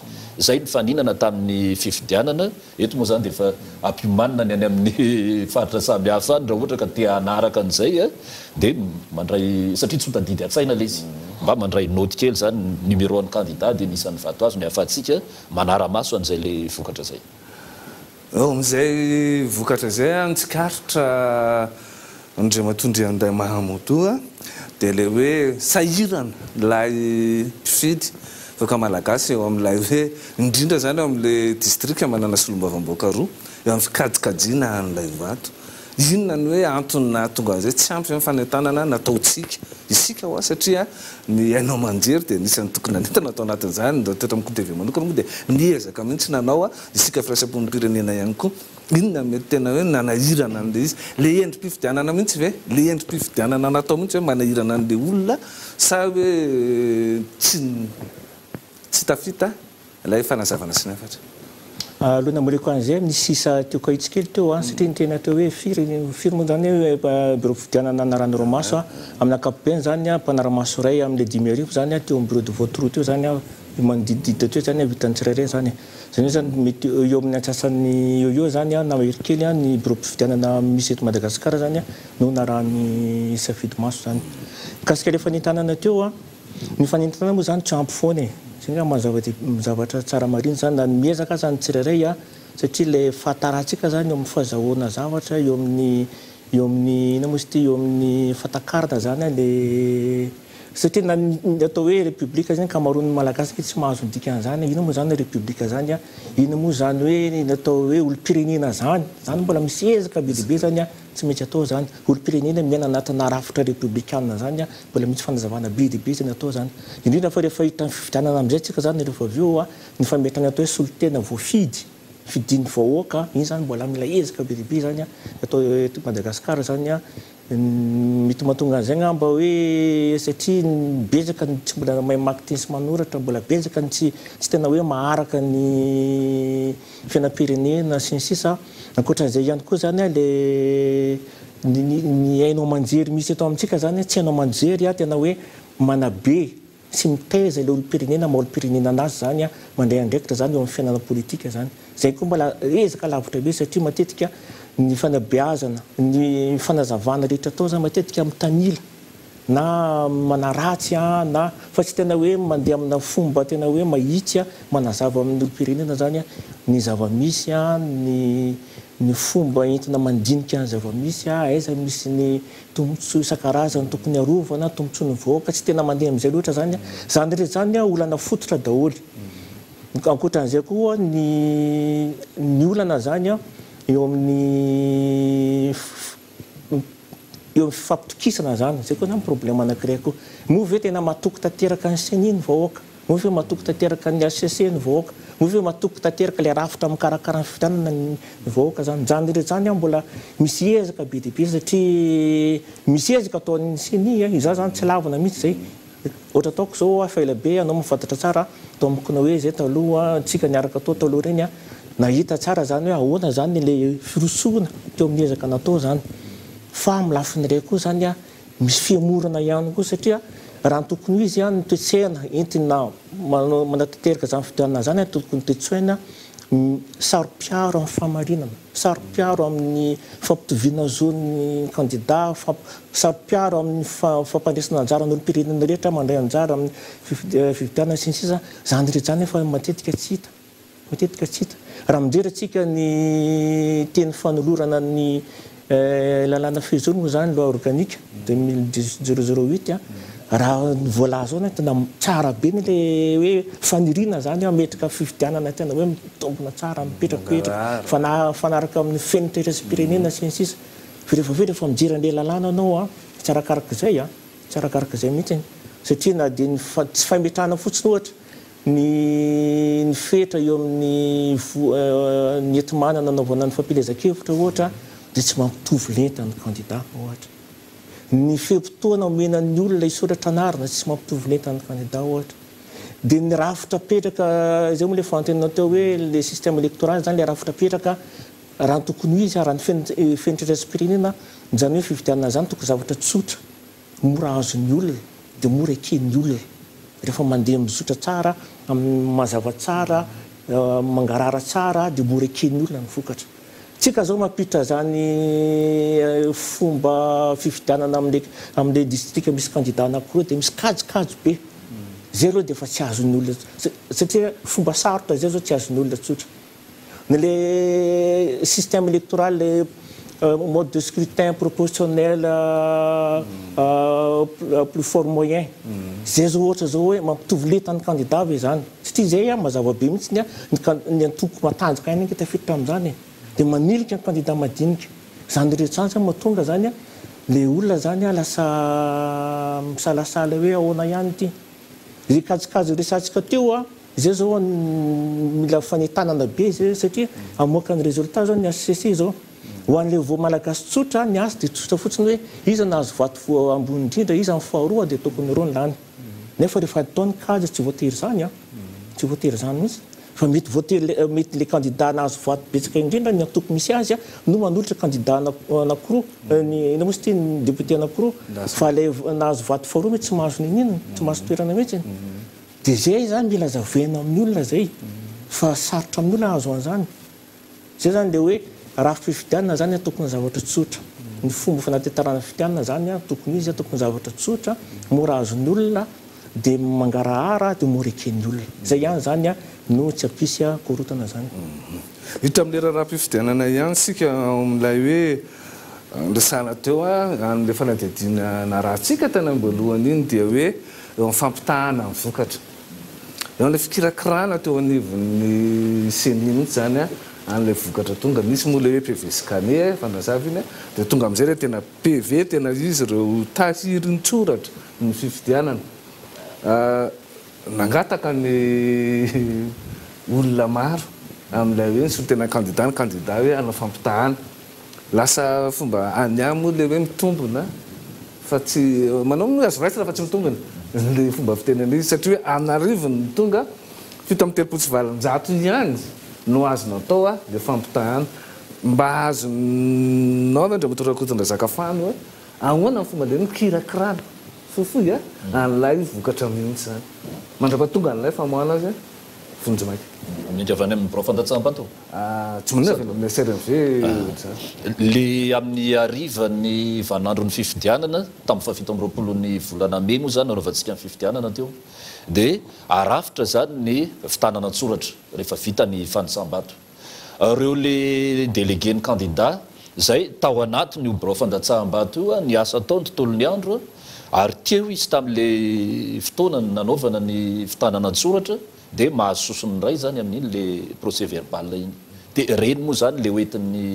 zay ny faninana tamin'ny fifidianana eto moa zany de efa ampiomanina ny any amin'ny faritra samy hafa any raha ohatra ka tia anaraka an'izay de mandray satria tsy hotadidy an-tsaina le izy mba mandray noty kely zany numéro an'ny candidat de nisan'ny vato azo ny afatsika manara-maso an'izay le vokatra zay am'izay vokatra zay antsikaritra ndre matondry anday mahamotoa de le hoe sahirana lay mpifidy voka malagasy eo am'lay hoe indrindra zany eo am'le district manana solombavam-boaka roa eo amin'ny fikajikajina an'lay vato inona ny hoe antony nahatonga zay tsy ampy mifanentanana nataotsika isika hoa satria ny ainao manjery de nisan'ny tokony anentana atao anatin'izany da toetra mikodev manokana moa de niezaka mihitsy nanao isika firaisampon'ny pirenena ihany koa inona mety tena hoe nanahirana an'le izy le endrim-pifidianana mihitsy ve le endrim-pifidianana natao mihitsy hoe manahirana an'le olona sa hoe tsy tafita lay fanazavana sy ny afatra aloha namoreko an'izay nisy isa teo kaitsikely teo satria nytena teo hoe firy moa zany hoe bureau fidianana anaran'Oromaso amin'ny ankapobeny zany mpanaramaso ray amin'le 10 zany teo amin'ny bureau de vote roa teo zany manodididida teo zany vitan'ny tsirairay zany zany hoe zany mety eo amin'ny antsasan'ny eo zany na mahery kely ny bureau fidianana misy eto Madagasikara zany no narahany safidy maso zany kasika le fanentanana teo ny fanentanana moa zany tsy ampy foana zany mazavatra tsara mariny zany na miezaka zany tsirairay satria le fahatarantsika zany eo amin'ny fahazahoana zavatra eo amin'ny ina moa ity eo amin'ny fatakarana zany le satria na atao hoe république zany kamaroan'ny malagasy tsy mahazo ndika an'izany ino moa zany république zany ino moa zany hoe natao hoe olo-pirenena zany mbola misy ezaka be dibe zany tsy mety atao zany olo-pirenena miaina anatina rafitra républicaine zany mbola misy fanazavana be dibe zany atao zany indrindra fa rehefa hitan'ny fifidianana am'izay tsika zany rehefa avy eo ny fametana atao hoe solitena voafidy fidiny vahoaka iny zany mbola mila ezaka be dibe zany atao eto Madagasikara zany mety mahatonga an'izay ngamba hoe satria betsaka ny tsy mbola mahay maky teny sy manoratra mbola betsaka ny tsy tena hoe maharaka ny fiainam-pirenena sy ny sisa ankoatran'izay ihany koa zany le ny hainao manjery misy eto amintsika zany tsy hainao manjery tena hoe manabe sy mitaiza le olo-pirenena ma olo-pirenena anazy zany mandray andraikitra zany eo amin'ny fiainana politika zany zay koa mbola ezaka lavitra be satria matetika ny fanabeazana ny fanazavana rehetra atao zany matetika amin'ny tanila na manaratsy na fa tsy tena hoe mandeha amina fomba tena hoe mahitsy manazava amin'ny olo-pirenena zany ny zavamisy ny fomba entina mandinika ny zavamisy aiza misy ny tombotsoa isan-karazany tokony arovana tombotsoa ny vahoaka tsy tena mandeha amin'izay loatra zany zany rehetra zany olana fototra daholy ankoatran'izay koa ny olana zany eo amin'ny fifampitokisana zany zay koa zany problème anankiray koa moa ve tena mahatoky tanteraka ny CENI ny vahoaka moa ve mahatoky tanteraka ny HCC ny vahoaka moa ve mahatoky tanteraka le rafitra mikarakara ny fifidianana ny vahoaka zany rehetra zany mbola misy ezaka be dibe satria misy ezaka ataon'ny CENI iza zany tsy lavina mihitsy zay ohatra ataoko zao fa elabe anao mifantatra tsara atao amikona hoe zay taloha tsika niaraka atao taloha reny nahita tsara zany hoe ahoana zany le firosoana teo amin'ny ezaka natao zany fa amin'ny lafiny ray koa zany misy fiamorana ihany koa satria raha ny tokony izy ny toetsaina entina manatanteraka zany fidianana zany tokony toetsaina sarom-piaro amin'ny famarinana sarom-piaro amin'ny fampitoviana zon'ny candidat sarom-piaro amin'ny fampandraisana anjara n'olo-pirenena rehetra mandray anjara amin'ny fifidianana sy ny sisa zany rehetra zany efa matetika tsy hita matetika tsy hita raha mijery atsika ny teny fanolorana ny lalàna fehizorono zany loi organique 2008 raha voalaza ao tena tsara be ny le hoe fanirina zany metrika fifidianana tena hoe mitombona tsara mipetrapetraka fanaraka amin'ny fenitra irasim-pirenena sy ny sisa fa rehefa mijery an'le lalàna anao tsy arakarak'izay tsy arakarak'izay mihitsy satria na dia tsy fametrahana fotsiny ohatra ny fetra eo amin'ny ny etimana nanaovana ny fampilezan-kevitra ohatra dia tsy mampitovy lenta ny candidat ohatra ny fehim-potoana omenan'ny olona isoratra anarina tsy mampitovy lenta ny candidat ohatra dia ny rafitra petraka izay moa le fantenina teo hoe le système électoral zany le rafitra petraka raha ny tokony izy raha ny fenitra irasim-pirenena zany hoe fifidianana zany tokony zavatra tsotra mora azon'ny olona dia mora eken'ny olona rehefa mandeha mizotra tsara mazava tsara mangarara tsara dia mora eken'ny olona ny vokatra tsika zao mampiditra zany fomba fifidianana amin'le district misy candidat anankiroa dia misy kajikajy be zay aloha dia efa tsy azon'ny olona satria fomba sarotra zay zao tsy azon'ny olona tsotra le système électoral mode de scrutin proportionnel plus fort moyen zay zao ohatra zao hoe mampitovy letan'ny candidat ve zany satria zay mazava be mihitsy ny antoko matanjaka aina tafiditra amin'izany dia manilika ny candidat madinika zany rehetra zany mahatonga zany le olona zany lasa misalasala hoe ahoana ihany ity zay kajikajy resantsika teo zay zao mila fanetanana be zay satria amoaka ny résultat zao ny HCC zao ho an'le vo malagasy tsotra ny asa dia tsotra fotsiny hoe iza nahazo vato ambony indrindra iza ny faharoa dia tokony roa ny lany nefa rehefa ataony kaja tsy voatery zany tsy voatery zany mihitsy fa mety le candidat nahazo vato betsaka indrindra ny antoko misy azy no manolotra candidat anankiroa ny mosy ty ny député anankiroa fa le nahazo vato faharoa mety tsy mahazo ninina tsy mahazo toerana mihitsy dia zay zany mila zavena amin'ny olona zay fa sarotra amin'ny olona azo an'izany zay zany le hoe raha fifidianana zany tokony zavatra tsotra ny fomba fanatetarana fifidianana zany tokony izy tokony zavatra tsotra mora azon'ny olona dia mangarahara dia mora eken'ny olona zay ihany zany no tsy ampisy korotana zany hitra amin'le raha-pifidianana ihany sika amin'ilay hoe resana teo amin'le fanadidina raha tsika tena amboalohany iny dia hoe eo amin'ny fampitahana ny vokatra eo amin'le fikirakirana teo anivon'ny seni mihitsy zany an'ilay vokatra tonga misy moa le hoe PV scanner fanazava iny dia tonga amin'izay le tena PV tena izy ireo tahirin'ny tsoratra ny fifidianana nangataka ny olona maro amin'ilay hoe ny tena candidat hoe ana fampitahana lasa fomba any moa le hoe mitombona fa tsy manao azo raitsy raha fa tsy mitombona le fomba fitenena izy satria hoe anarivony tonga fito amin'ny telopolo sy valonjato ihany no azonao atao dia fampitahana mba azonao andra matorakotondra zakafany hoe ahoana ny fomba le mikirakirana fohifohy an'ilay vokatra mihitsy zany mandrapa tonga an'ilay famoana azy vonjy mainka mindry avy any amin'ny bureau fandatsahambato tsy manina vela CRMV le amin'ny arivany vanandro ny fifidianana tamin'ny fafito amby roapolony volana May moa zany anaovantsika ny fifidianana teo dia arafitra zany ny fitanana tsoratra rehefa vita ny fandatsahambato reo le délégué ny candidat zay tao anatiny io bureau fandatsahambato io ny asa atao ny tontolony andro ary teo izy tamin'le fotoana nanaovana ny fitanana tsoratra dia mahazo sosony ray zany amin'iny le procès verbal iny dia reny moa zany le hoentin'ny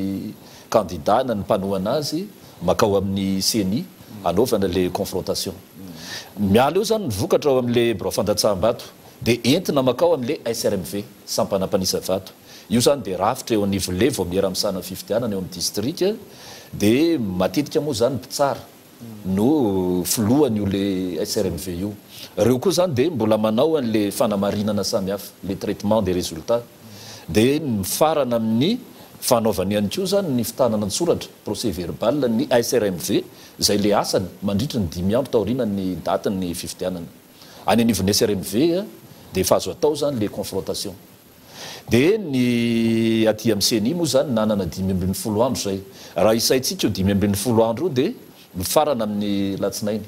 candidat na ny mpanohana azy makao amin'ny CNI anaovana le confrontation miala eo zany nyvokatra ao amin'le bureau fandatsahambato dia entina makao amin'le SRMV sampanampanisa vato io zany dia rafitra eo anivole vao miera misana fifidianana eo amin'ny district dia matetika moa zany mpitsara no filohany io le SRMV io reo koa zany dia mbola manao an'le fanamarinana samihafa le traitement des résultats dia mifarana amin'ny fanaovany ihany koa zany ny fitanana tsoratra procès verbal ny SRMV zay le asany mandritra ny 5 andro taorina ny datany fifidianana any anivon'ny SRMV dia efa azo atao zany le confrontation dia ny aty amin'ny CNI moa zany nanana 5 andro zay raha isaitsika io 5 andro dia mifarana amin'ny latsinainy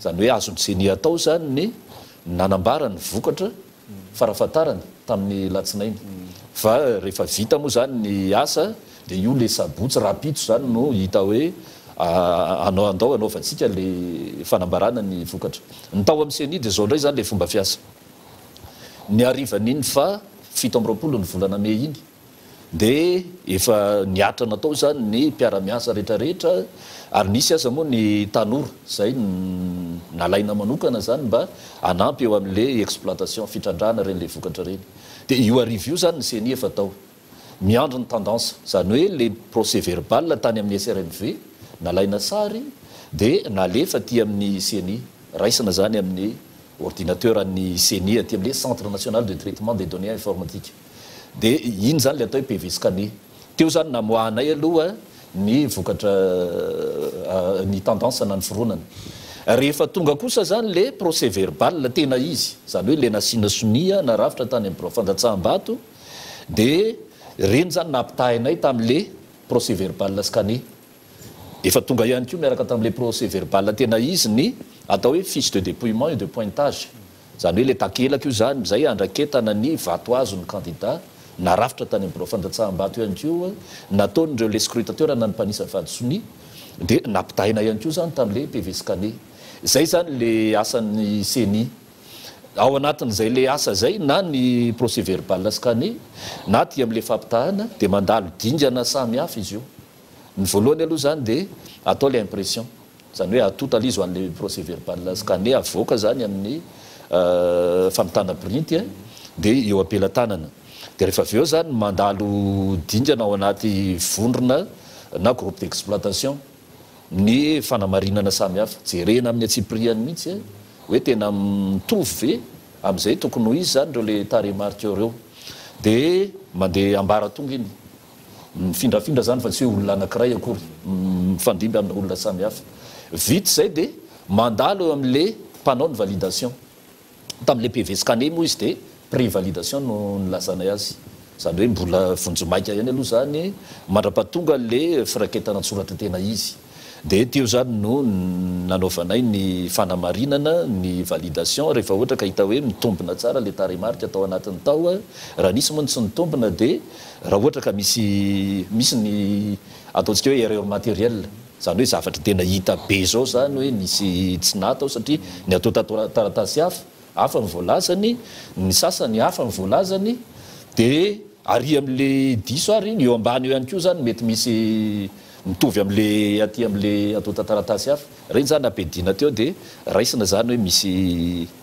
zany hoe azony CNI atao zany ny nanambara ny vokatra farafatarany tamin'ny latsinainy fa rehefa vita moa zany ny asa de io le sabotsy rapitso zany no hita hoe andao anaovantsika le fanambarana ny vokatra ny tao amin'ny seni de zao ndray zany le fomba fiasa ny arivan'iny fa 7 ny volana me iny de efa niatra natao zany ny mpiara-miasa rehetrarehetra ary nisy asa moa ny tanora zay nalaina manokana zany mba anampy eo amin'le exploitation fitrandrana reny le vokatra reny de io arivo io zany ny seni efa tao miandro ny tendance zany hoe le procès verbal tany amin'ny SRMV nalaina sary de nalefa ty amin'ny CNI raisina zany amin'ny ordinateur an'ny CNI aty amin'le Centre National de Traitement des Données Informatiques de iny zany le atao hoe PV scanner teo zany namoahanay aloha ny vokatra ny tendance na ny fironana rehefa tonga kosa zany le procès verbal tena izy zany hoe le nasina sonia na rafitra tany amin'ny bureau fandatsaham-bato de reny zany nampitahinay tamin'le procès verbal scanner efa tonga ihany koa miaraka tamin'le procès verbal tena izy ny atao hoe fiche de dépouillement et de pointage zany hoe le takelaka io zany zay andraketana ny vatoazo ny candidat na rafitra tany amin'ny bureau fandatsaham-bato ihany koa nataon'ireo le scrutateur na ny mpanisa vadisoni de nampitahina ihany koa zany tamin'le PV scanner zay zany le asan'ny CNI ao anatin'izay le asa zay na ny procès verbal scanner na ty amin'le fampitahana de mandalo dingana samy hafa izy io ny voalohany aloha zany de atao le impression zany hoe atota lizy ho an'le procès verbal scanner avoaka zany amin'ny famitana printy de eo ampelatanana de rehefa avy eo zany mandalo dingana ao anaty vondrona na groupe d'exploitation ny fanamarinana samy hafa jerena amin'ny atsipriany mihitsy hoe tena mitovy ve am'izay tokony ho izy zany reo le taremarika reo de mandeha ambara tonga iny mifindrafindra zany fa tsy hoe olona anankiray akory mifandimby amina olona samy hafa vita zay de mandalo eo amin'le panao ny validation tamin'le PV scanner moa izy de prévalidation no nilazanay azy zany hoe mbola vonjomaika ihany aloha zany mandra-pahatonga le firaketana tsoratra tena izy de teo zany no nanaovanay ny fanamarinana ny validation rehefa ohatra ka hita hoe mitombina tsara le taremarika atao anatin'ny tao raha nisy moa tsy mitombina de raha ohatra ka misy ny ataontsika hoe erreur matériel zany hoe zavatra tena hita be zao zany hoe nisy tsy natao satria ny atao taratasy hafa ny voalazany ny sasany hafa ny voalazany de ary amin'le diso ary eo ambany eo ihany koa zany mety misy mitovy amin'le aty amin'le atao taratasy hafa reny zany ampedina teo de raisina zany hoe misy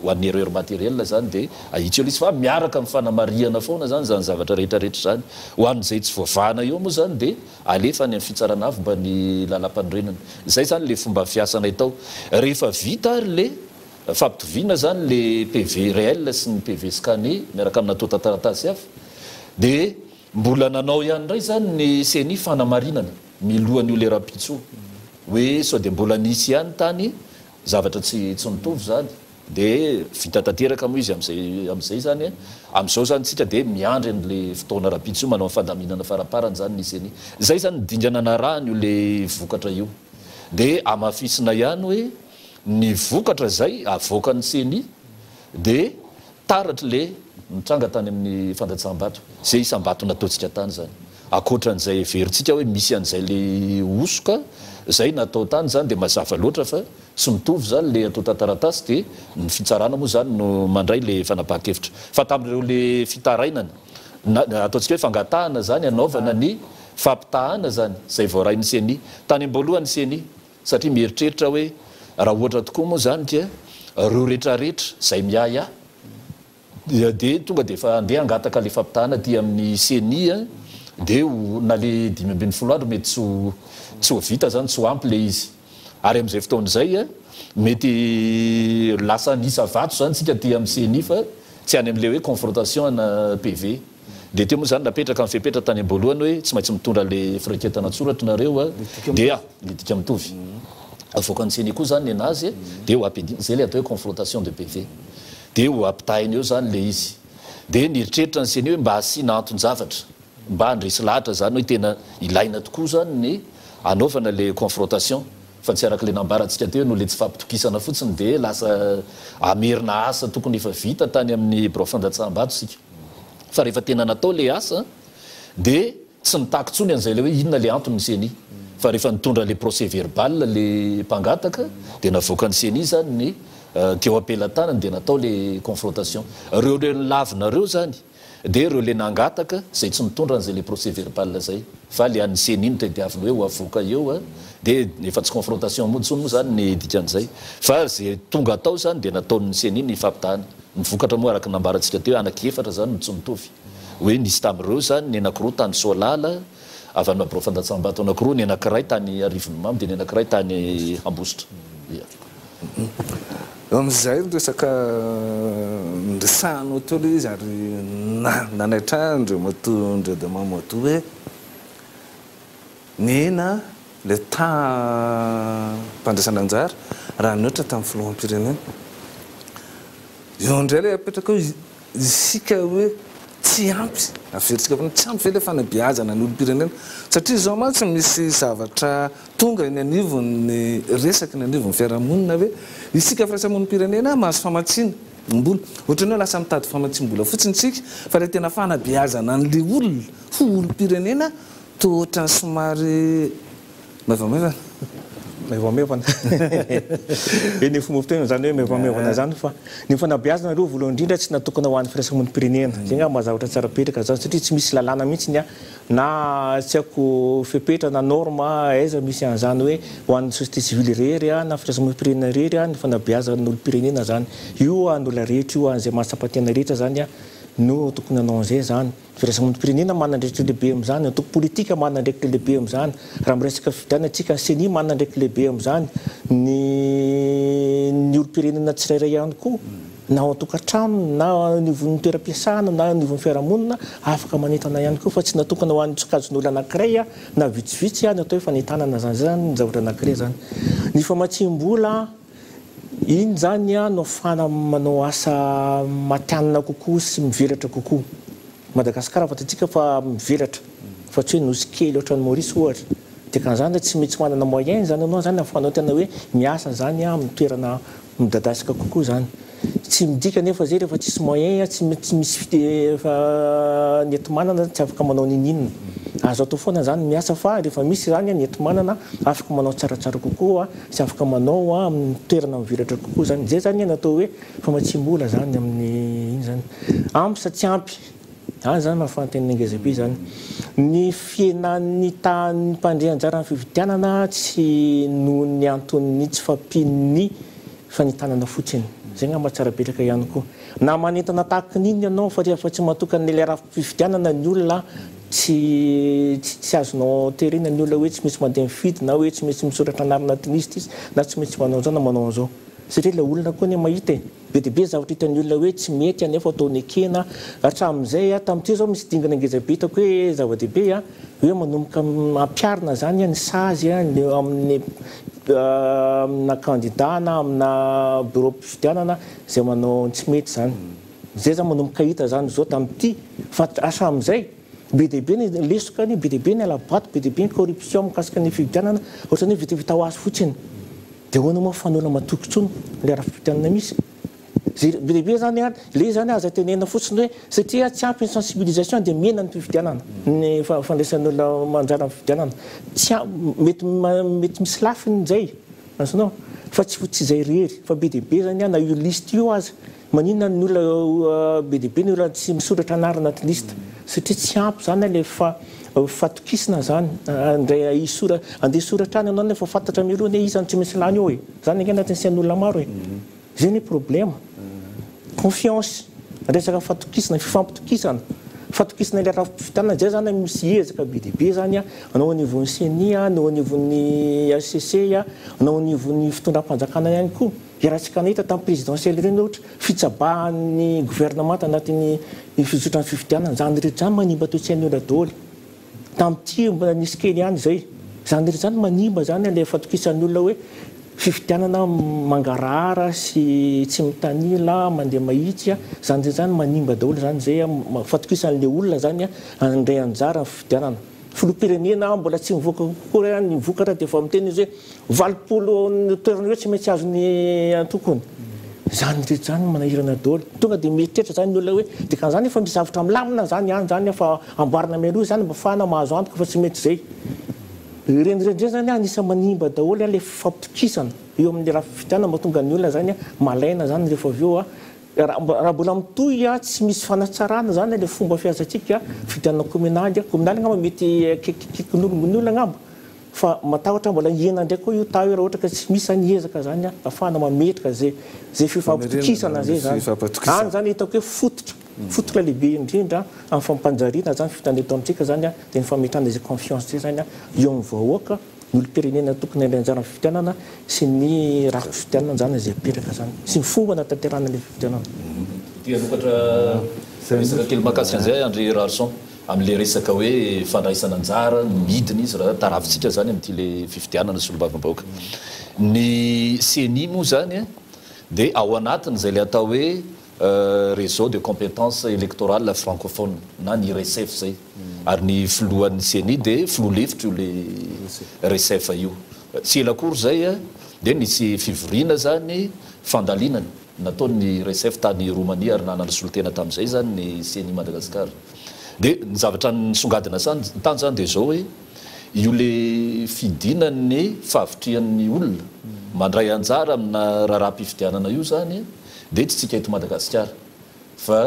ho an'ny erreur matériel zany de ahitsy eo izy fa miaraka amin'ny fanamariana foana zany zany zavatra rehetrarehetra zany ho an'izay tsy voavahana eo moa zany de alefa any amin'ny fitsarana avy mba ny lalam-panorenana zay zany le fomba fiasanay tao rehefa vita ary le fampitoviana zany le PV réel sy ny PV scanner miaraka amin'ny atao taratasy hafa de mbola nanao ihany ndray zany ny CNI fanamarinana milohany io le rapitso hoe sao de mbola nisy ihany tany zavatra tsy mitovy zany de vita tanteraka moa izy am'izay zany am'izao zany tsika de miandry an'le fotoana rapitso manao fandaminana faraparany zany nisy CNI zay zany dingana narahany io le vokatra io de amafisina ihany hoe ny vokatra zay avoaka ny CNI de taratra le mitranga tany amin'ny fandatsaham-bato zay isam-bato nataontsika tany zany akoatran'izay veritsika hoe misy an'izay le osoka zay natao tany zany de mazava loatra fa tsy mitovy zany le atao taratasy de ny fitsarana moa zany no mandray le fanapahan-kevitra fa tamin'ireo le fitarainana ataontsika hoe fangatahana zany anaovana ny fampitahana zany zay voaray ny CNI tany am-boalohany CNI satria mieritreritra hoe raha ohatra tokoa moa zany dia reo rehetrarehetra zay miaya de tonga de fa andeha angataka le fampitahana ty amin'ny CNI de na le 5 andro mety tsy ho vita zany tsy ho ampy le izy ary am'izay fotoan'izay mety lasa nisa vato zany tsika ty amin'ny CNI fa tsy any am'le hoe confrontation na PV de teo moa zany napetraka amin'ny fipetraka tany am-boalohany hoe tsy maintsy mitondra le firaketana tsoratra nareo de le dika mitovy avoaka ny CNI koa zany ny anazy de ho ampidina zay le atao hoe confrontation de PV de ho ampitahiny eo zany le izy de nieritreritra ny CNI hoe mba asiana anton-javatra mba andresy lahatra zany hoe tena ilaina tokoa zany ny anaovana le confrontation fa tsy araka le nambarantsika teo no le tsy fampitokisana fotsiny de lasa amerina asa tokony efa vita tany amin'ny bureau fandatsaham-bato sika fa rehefa tena natao le asa dia tsy nitaky tsony an'izay le hoe inona le antony ny CNI fa rehefa nitondra le procès verbal le mpangataka dia navoaka ny CNI zany ny keo apelatanany dia natao le confrontation reo le lavinareo zany dia reo le nangataka zay tsy mitondra an'izay le procès verbal zay fa le an'ny CNI no tediaviny hoe ho avoaka eo dia efa tsy confrontation montsony moa zany ny dikan'izay fa zay tonga atao zany dia nataon'ny CNI ny fampitahana nivokatra moa araka nambarantsika teo anaky-efatra zany no tsy mitovy hoe nisy tamin'ireo zany ny anankiroa tany Solala avy any Mabirofandatsambato anankiroa ny anankiray tany Arivony Mamy dia ny anankiray tany Ambositra. Amin'izay resaka ndrisano teo le izy ary nanaitran'ireo matondra dia mamoto hoe nena le mpandraisana anjara raha noatra tamin'ny filoham-pirenena eo indray le apetraka hoe isika hoe tsy ampy averitsika fa tsy ampy ve le fanabeazana ny olom-pirenena satria zao mantsy misy zavatra tonga ny anivon'ny resaky ny anivon'ny fiarahamonina hoe isika firaisamon'nym-pirenena mahazo famatsiana mbola ohatrany hoe lasa mitady famatsiam-bola fotsiny tsika fa le tena fanabeazana an'le olona ho olom-pirenena to ohatrany somary maivamaivana maivamaivana ny fomba fiteny zany hoe maivamaivana zany fa ny fanabeazana aloha voalohany indrindra tsy natokana ho an'ny firaisamon'nym-pirenena zay nga mahazavatra tsara petraka zany satria tsy misy lalàna mihitsy na tsy haiko fepetra na norma aiza misy an'izany hoe ho an'ny société civile rery na firaisamon'nym-pirenena rery ny fanabeazana n'olom-pirenena zany io an'olona rehetra io an'izay mahatsapatena rehetra zany no tokony anao an'izay zany firaisamon'nym-pirenena manandraikitra lehibe amin'izany antoko politika manandraikitra lehibe amin'izany raha miresaka fividiana antsika CNI manandraikitra lehibe amin'izany ny olom-pirenena tsirairay ihany koa na ao an-tokantrano na nivon'ny toeram-piasana na nivon'ny fiarahamonina afaka manentana ihany koa fa tsy natokana ho an'ny tsokajin'olona anankiray na vitsivitsy ny atao hoe fanentanana zany zany ny zavatra anankiray zany ny famatsiam-bola iny zany no afahana manao asa matianina kokoa sy mivelatra kokoa Madagasikara fantatsika fa mivelatra fa tsy hoe nosy kely ohatran'ny Maurice ohatra dia kan'izany tsy mety manana moyen zany anao zany afahanao tena hoe miasa zany amin'ny toerana midadasika kokoa zany tsy midika nefa zay rehefa tsisy moyen tsy misy nentimanana tsy afaka manao nininina azo atao foana zany miasa fa rehefa misy zany nentimanana afaka manao tsaratsara kokoa sy afaka manao amin'ny toerana mivelatra kokoa zany zay zany natao hoe famatsiam-bola zany amin'ny iny zany ampy sa tsy ampy zany mahafanten'ny angezabe zany ny fienan'ny tany mpandre anjara ny fividianana tsy noho ny antony tsy fampiany fanitanana fotsiny zay nga mahatsara betraka ihany koa na manentana tahaka n'iny ianao fa rehefa tsy matokany le raha fividianana ny olona tsy azonao terena ny olona hoe tsy misy mandeha mifidy na hoe tsy misy misoratra anarina tinista izy na tsy misy manao zao na manao an'izao satria le olona koa ny mahita be dia be zavatra hitan'ny olona hoe tsy mety anefa ataony ekena hatramin'izay tamin'ity zao misy dingana angezabe hitako hoe zava-dehibe hoe manomboka ampiarina zany ny sazy amin'ny amina candidat na amina bureau mpividianana zay manao tsy mety zany zay zany manomboka hita zany zao tamin'ity fa hatramin'izay be dia be ny lesokany be dia be ny alabato be dia be ny corruption mikasika ny fividianana ohatrany hoe vitavita ho azy fotsiny dia hoana moa fanoana matoky tsony le raha fividianana misy be dia be zany le zany aza tenena fotsiny hoe satria tsy ampy ny sensibilisation dia mena ny fividianana ny fandraisan'olona manjara ny fividianana mety misy lafiny zay azonao fa tsy zay rery fa be dia be zany na io liste io aza maninona ny olona be dia be ny olona tsy misoratra anarina anaty liste satria tsy ampy zany le fatokisina zany andray andeha soratra any anao nefa fantatra milohany hoe izany tsy misy lany eo zany angena tensian'olona maro zay ny problème confiance resaka fatokisana fifampitokisana fatokisana le raha fividianana zay zany misy ezaka be dia be zany anao anivon'ny CNI anao anivon'ny ACC anao anivon'ny fitondram-panjakana ihany koa raha tsika nahita tamin'ny présidentielle reny ohatra fitsabahan'ny gouvernement tanatin'ny fizotrany fividianana zany rehetra zany manimba toe-tsain'ny olona daholo tamin'ity nisy kely ihany zay zany rehetra zany manimba zany le fatokisan'ny olona hoe fividianana mangarara sy tsy mitanila mandeha mahitsy zany zay zany manimba daholo zany zay fatokisan'le olona zany andray anjara ny fividianana filoham-pirenena mbola tsy mivoaka kokoa ny vokatra dia efa miteny izy hoe valopolo toerana hoe tsy maintsy azony antokony zany rehetra zany manahirana daholo tonga dia mieritreritra zany ny olona hoe dia kan zany efa misy zavatra milamina zany ihany zany efa amboarina mialoha zany mba fahana mahazo antoka fa tsy mety zay renireny zany anisa manimba daholo le fampitokisana eo amin'ny raha fitianana mahatonga ny olona zany malaina zany rehefa avy eo raha mbola mitoy tsy misy fanatsarana zany le fomba fiazantsika fitianana kominaly angamba mety kikin'olon'ny olona angamba fa matahotra mbola hiena ndraiky koa io ta hoe raha ohatra ka tsy misy zany ezaka zany ahafahana mametrika zay fifampitokisana zay zany any zany hitako hoe fototra lehibe indrindra amin'ny fampanjariana zany fitanetontsika zany dia ny fametrana zay confiance zay zany eo amin'ny vahoaka ny olo-pirenena tokony anjara ny fitianana sy ny raha fitianana zany zay apetraka zany sy ny fomba natanterana le fitianana dia lokatra resaka kely makasika an'izay André Rarson amin'le resaka hoe fandraisana anjara midiny izy raha taravitsika zany amin'ity le fifitianana sy olom-bavambahoaka ny CENI moa zany dia ao anatiny zay le atao hoe réseau de compétences électorales francophone na ny RECEF zay ary ny filohan'ny CENI dia filoha-lefitra io le RECEF io tsy elakory zay dia nisy fivoriana zany fandalinana nataony RECEF tany Romania ary nanana solotena tamin'izay zany ny CENI Madagasikara dia ny zavatra nisongadina tany zany dia zao hoe io le fidinany fahavitrian'ny olona mandray anjara amina raharaham-pifitianana io zany dia tsy tsika eto Madagasikara fa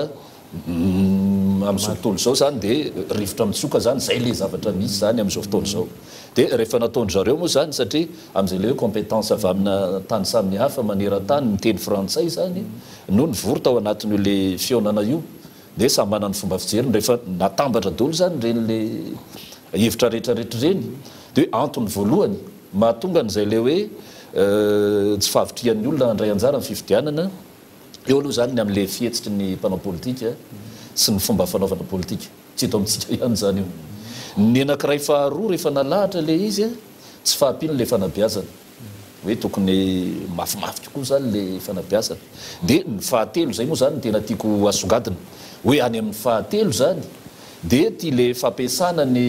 amin'izao fotoana izao zany dia rivotra mitsoka zany zay le zavatra misy zany amin'izao fotoana izao dia rehefa nataony zareo moa zany satria amin'izay le hoe compétence avy amina tany samihafa maneran-tany miteny frantsay zany no nivory tao anatin'io le fionana io dia samy manana ny fomba fijeriny rehefa natambatra daholo zany reny le hevitra rehetrarehetra reny dia antony voalohany mahatonga n'izay le hoe tsy fahavitrian'ny olona andray anjara ny fifidianana eo aloha zany ny amin'le fihetsitry ny mpanao politika sy ny fomba fanaovana politika tsy eto amintsika ihany zany io ny anankiray faharoa rehefa nalahatra le izy tsy fahampino le fanabeazana hoe tokony mafimafy tokoa zany le fanabeazana dia ny fahatelo zay moa zany tena tiako asongadina hoe any amin'ny fahatelo zany dia tia le fampiasana ny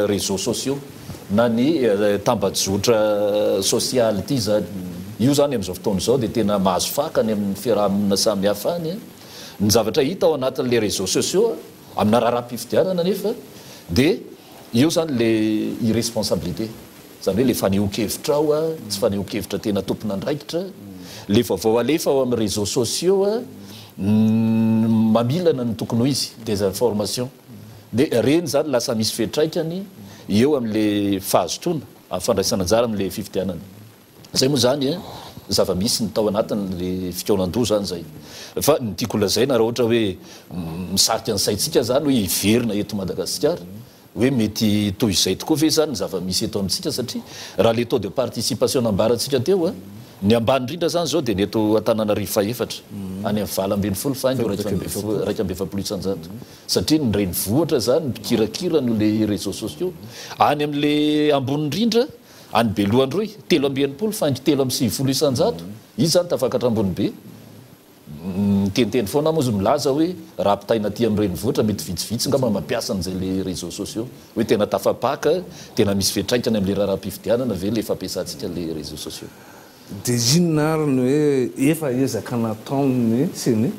réseaux sociaux na ny tambajotra sosialy ity zany io zany amin'izao fotoana izao dia tena mahazo fakany amin'ny fiarahamonina samihafa any ny zavatra hita ao anatin'le réseaux sociaux amina raharaham-pifidianana nefa dia io zany le irresponsabilité zany hoe le fanehoan-kevitra ao tsy fanehoan-kevitra tena tompona andraikitra le vaovao alefa ao amin'ny réseaux sociaux mamilana ny tokony ho izy désinformation dia reny zany lasa misy fetraikany eo amin'le fahazotoana amin'ny fandraisana anjara amin'le fifidianana zay moa zany zava-misy ny tao anatin'le fikaonan-doha zany zay fa ny tiako lazaina raha ohatra hoe misarika ny saitsika zany hoe hiverina eto Madagasikara hoe mety toy izay tokoa ve zany ny zava-misy eto amintsika satria raha le taux de participation nambarantsika teo ny ambany indrindra zany zao dia ny eto Antananarivo faefatra any amin'ny 20 faingo 2.7 satria ny renivohitra zany mpikirakira no le réseaux sociaux any amin'le ambony indrindra any Belohandroy 3.7 faingo 3.9 izy zany tafakatra ambony be teniteny foana mozy milaza hoe raha mpitaina aty amin'ny renivohitra mety vitsivitsy ngamba mampiasa an'izay le réseaux sociaux hoe tena tafapaka tena misy fetraikany amin'le raharaham-pifidianana ve le fampiasantsika le réseaux sociaux dia inona ary ny hoe efa ezaka nataony CENI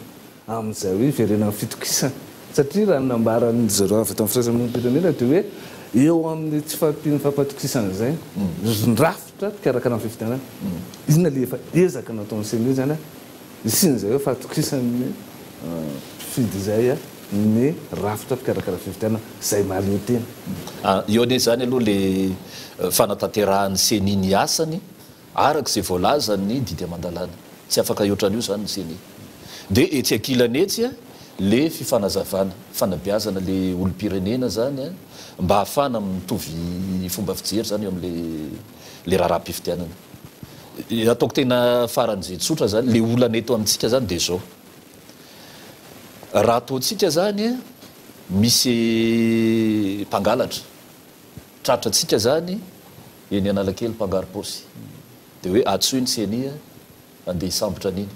amin'izay hoe iverenana fitokisana satria raha nambarany zareo avy eto amin'ny firaisamonim-pirenena dia hoe eo amin'ny tsy fahampiany fampatokisana zay nyrafitra mikarakara ny fifidianana izina le efa ezaka nataony CENI zany isin'izay hoe fahatokisany fidy zay ny rafitra mikarakara fifidianana zay mahaleo tena eo ane zany aloha le fanatanterahany CENI ny asany arak'izay voalazany didy amandalana tsy afaka ioatran'io zany ny CENI dia etsy ankilany etsy le fifanazavana fanabeazana le olom-pirenena zany mba hahafana mitovy fomba fijery zany eo amin'le raharaham-pifidianana ataoko tena faran'izay tsotra zany le olana eto amintsika zany dia zao raha ataontsika zany misy mpangalatra tratra atsika zany eny Analakely mpangary paosy dia hoe atsoiny CENI andeha hisambotra an'iny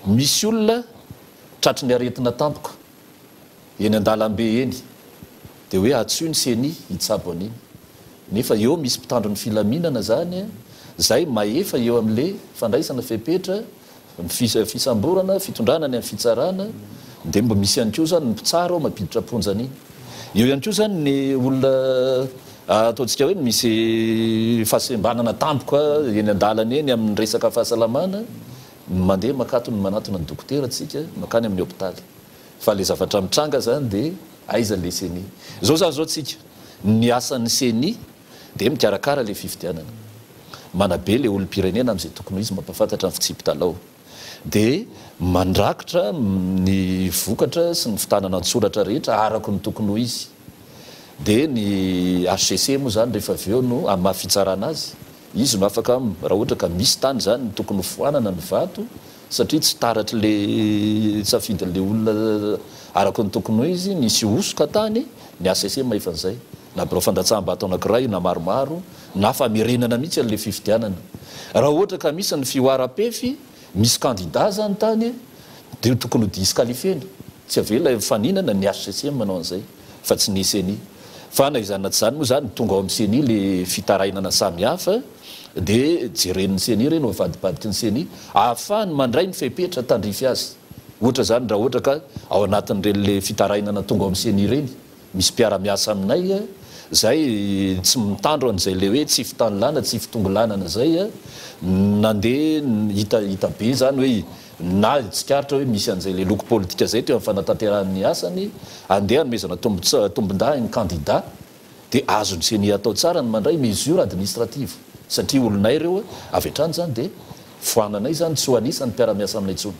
misy olona tratry ny aretina tampoka eny an-dalambe eny dia hoe atsoiny CENI hitsabo an'iny nefa eo misy mpitandro ny filaminana zany zay maefa eo amin'le fandraisana fepetra fisamborana fitondrana ny amin'ny fitsarana dia mba misy ihany koa zany ny mpitsara ao mampiditra ponjany io ihany koa zany ny olona ataontsika hoe misy fahasembanana tampoka eny an-dalana eny amin'ny resaka fahasalamana mandeha makatony manatona ny dokotera tsika makany amin'ny hôpitaly fa le zavatra mitranga zany dia aiza le seni zao zao tsika ny asan'ny seni dia mikarakara le fifidianana manabe le olom-pirenena amin'izay tokony izy mampafantatra ny fitsipitalao dia mandrakitra ny vokatra sy ny fitanana an-tsoratra rehetra araka ny tokony ho izy dia ny HCC moa zany rehefa avy eo no amin'ny mahafitsarana azy izy no afaka raha ohatra ka misy tany zany ny tokony ho foanana ny vato satria tsy taratra le safidy le olona araka ny tokony ho izy misy osoka tany ny HCC mahefan'izay na birao fandatsaham-bato anankiray na maromaro na famerenana mihitsy an'le fifidianana raha ohatra ka misy ny fioara-pefy misy candidat zany tany dia tokony ho disqualifiena tsy avela faninana ny HCC manao an'izay fa tsy ny CNI fa na izany na tsy zany moa zany tonga ao amin'ny CNI le fitarainana samihafa dia jeren'ny CNI ireny avadibadiky ny CNI ahafahany mandray ny fepetra tandrify azy ohatra zany raha ohatra ka ao anatin'ireny le fitarainana tonga ao amin'ny CNI ireny misy mpiara-miasa aminay zay tsy mitandro an'izay le hoe tsy fitanilana tsy fitongolanana zay nandeha hita be zany hoe na tsikaritra hoe misy an'izay le loko politika zay teo amin'ny fanatanterahany asany andeha anomezana tombondahy ny candidat dia azony CNI atao tsara ny mandray mesure administrative satria olonay ireo avy hatrany zany dia foananay zany tsy ho anisany mpiara-miasa aminay intsony